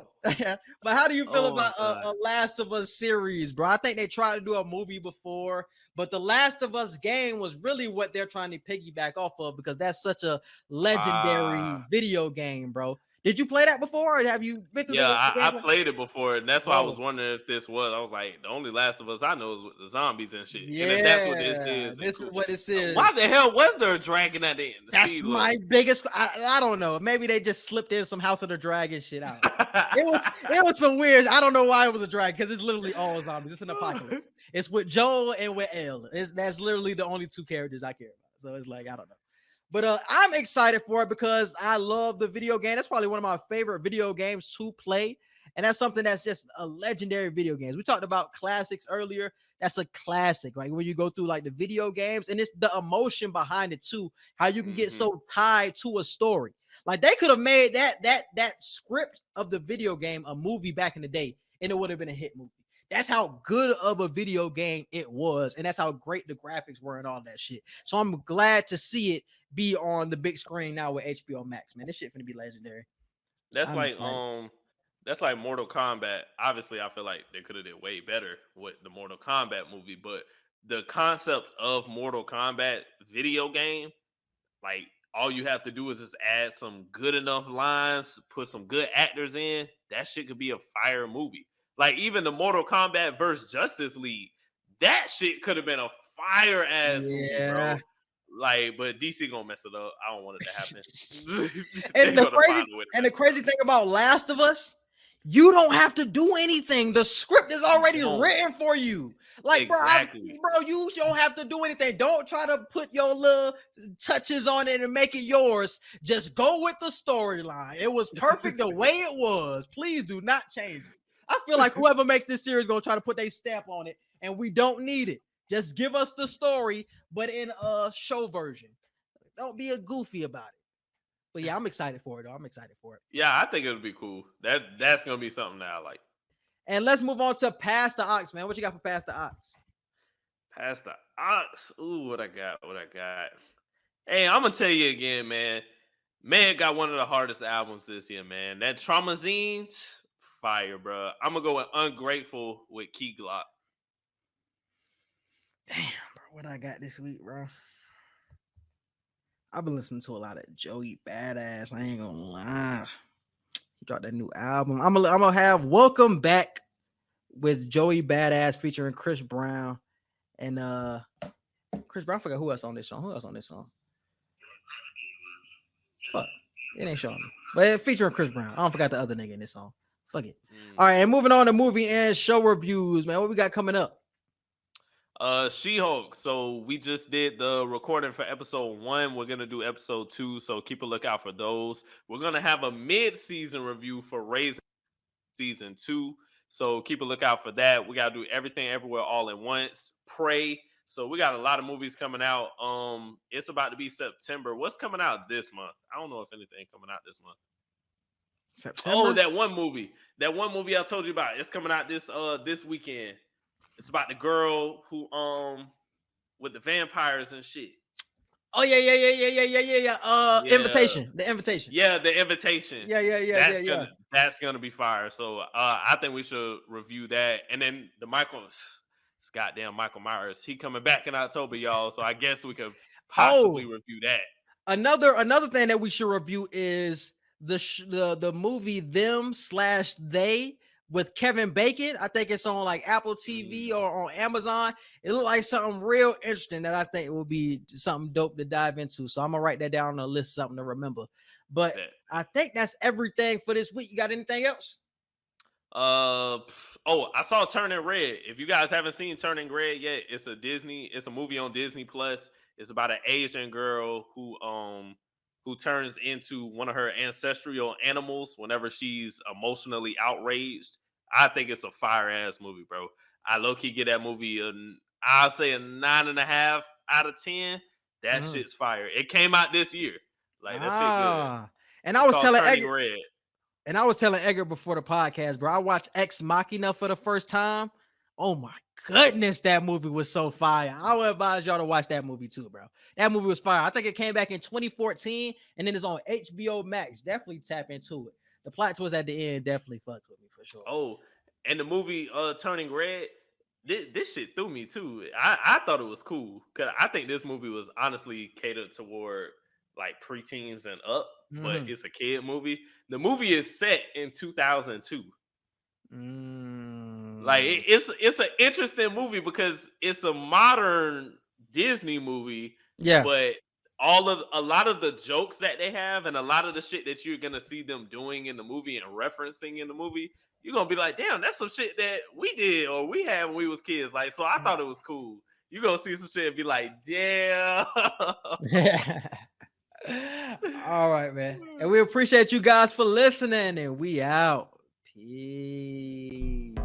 But how do you feel about a Last of Us series, bro? I think they tried to do a movie before, but the Last of Us game was really what they're trying to piggyback off of because that's such a legendary video game, bro. Did you play that before, or have you been through I played it before, and that's why I was wondering if this was. I was like, the only Last of Us I know is with the zombies and shit. Yeah, and if that's what this is. This is what this is. Why the hell was there a dragon at the end? That's my biggest. I don't know. Maybe they just slipped in some House of the Dragon shit out. it was some weird. I don't know why it was a dragon because it's literally all zombies. It's an apocalypse. It's with Joel and with Elle. That's literally the only two characters I care about. So it's like I don't know. But I'm excited for it because I love the video game. That's probably one of my favorite video games to play. And that's something that's just a legendary video games. We talked about classics earlier. That's a classic. Like when you go through like the video games and it's the emotion behind it too. How you can get so tied to a story. Like they could have made that script of the video game a movie back in the day and it would have been a hit movie. That's how good of a video game it was. And that's how great the graphics were and all that shit. So I'm glad to see it be on the big screen now with HBO Max, man. This shit finna be legendary. That's that's like Mortal Kombat. Obviously, I feel like they could have did way better with the Mortal Kombat movie, but the concept of Mortal Kombat video game, like all you have to do is just add some good enough lines, put some good actors in. That shit could be a fire movie. Like even the Mortal Kombat versus Justice League, that shit could have been a fire ass movie, bro. Like, but DC gonna mess it up. I don't want it to happen. and the crazy thing about Last of Us, you don't have to do anything. The script is already written for you. Like, bro, you don't have to do anything. Don't try to put your little touches on it and make it yours. Just go with the storyline. It was perfect the way it was. Please do not change it. I feel like whoever makes this series gonna try to put their stamp on it, and we don't need it. Just give us the story, but in a show version. Don't be a goofy about it. But yeah, I'm excited for it, though. I'm excited for it. Yeah, I think it'll be cool. That's gonna be something that I like. And let's move on to Pass the Ox, man. What you got for Pass the Ox? Pass the Ox. Ooh, what I got. Hey, I'm gonna tell you again, man. Man got one of the hardest albums this year, man. That Traumazine, fire, bro. I'm gonna go with Ungrateful with Key Glock. Damn, bro, what I got this week, bro? I've been listening to a lot of Joey Badass. I ain't gonna lie. He dropped that new album. I'm gonna have Welcome Back with Joey Badass featuring Chris Brown. And Chris Brown, I forgot who else on this song. Fuck. It ain't showing me. But featuring Chris Brown. I don't forgot the other nigga in this song. Fuck it. All right, and moving on to movie and show reviews, man. What we got coming up? She-Hulk. So we just did the recording for episode 1. We're gonna do episode 2, so keep a lookout for those. We're gonna have a mid-season review for Raising season 2, so keep a lookout for that. We gotta do Everything Everywhere All at Once. Prey. So we got a lot of movies coming out. It's about to be September. What's coming out this month? I don't know if anything coming out this month. September? Oh, that one movie I told you about. It's coming out this weekend. It's about the girl who with the vampires and shit. Oh yeah. Invitation. The Invitation. Yeah, The Invitation. Yeah. That's gonna be fire. So I think we should review that. And then goddamn Michael Myers. He coming back in October, y'all. So I guess we could possibly review that. Another thing that we should review is the movie Them/They with Kevin Bacon. I think it's on like Apple TV or on Amazon. It looked like something real interesting that I think will be something dope to dive into. So I'm gonna write that down on the list, something to remember. But I think that's everything for this week. You got anything else? I saw Turning Red. If you guys haven't seen Turning Red yet, it's a movie on Disney Plus. It's about an Asian girl who turns into one of her ancestral animals whenever she's emotionally outraged. I think it's a fire ass movie, bro. I low-key get that movie I'll say a 9.5 out of 10. That shit's fire. It came out this year. Like that shit good. And I was telling Edgar before the podcast, bro. I watched Ex Machina for the first time. Oh my goodness, that movie was so fire. I would advise y'all to watch that movie too, bro. That movie was fire. I think it came back in 2014, and then it's on HBO Max. Definitely tap into it. the plot twist at the end definitely fucked with me for sure. Oh, and the movie Turning Red, this shit threw me too. I thought it was cool because I think this movie was honestly catered toward like preteens and up, but it's a kid movie. The movie is set in 2002. Like it's an interesting movie because it's a modern Disney movie, but a lot of the jokes that they have and a lot of the shit that you're gonna see them doing in the movie and referencing in the movie, you're gonna be like, damn, that's some shit that we did or we had when we was kids. Like, so I thought it was cool. You gonna see some shit and be like, damn. All right, man. And we appreciate you guys for listening, and we out. Peace.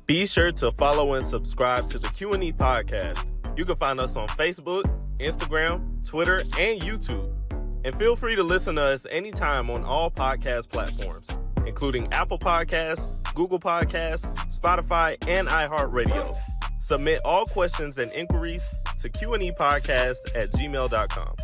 Be sure to follow and subscribe to the Q&E Podcast. You can find us on Facebook, Instagram, Twitter, and YouTube. And feel free to listen to us anytime on all podcast platforms, including Apple Podcasts, Google Podcasts, Spotify, and iHeartRadio. Submit all questions and inquiries to Q&E Podcast at gmail.com.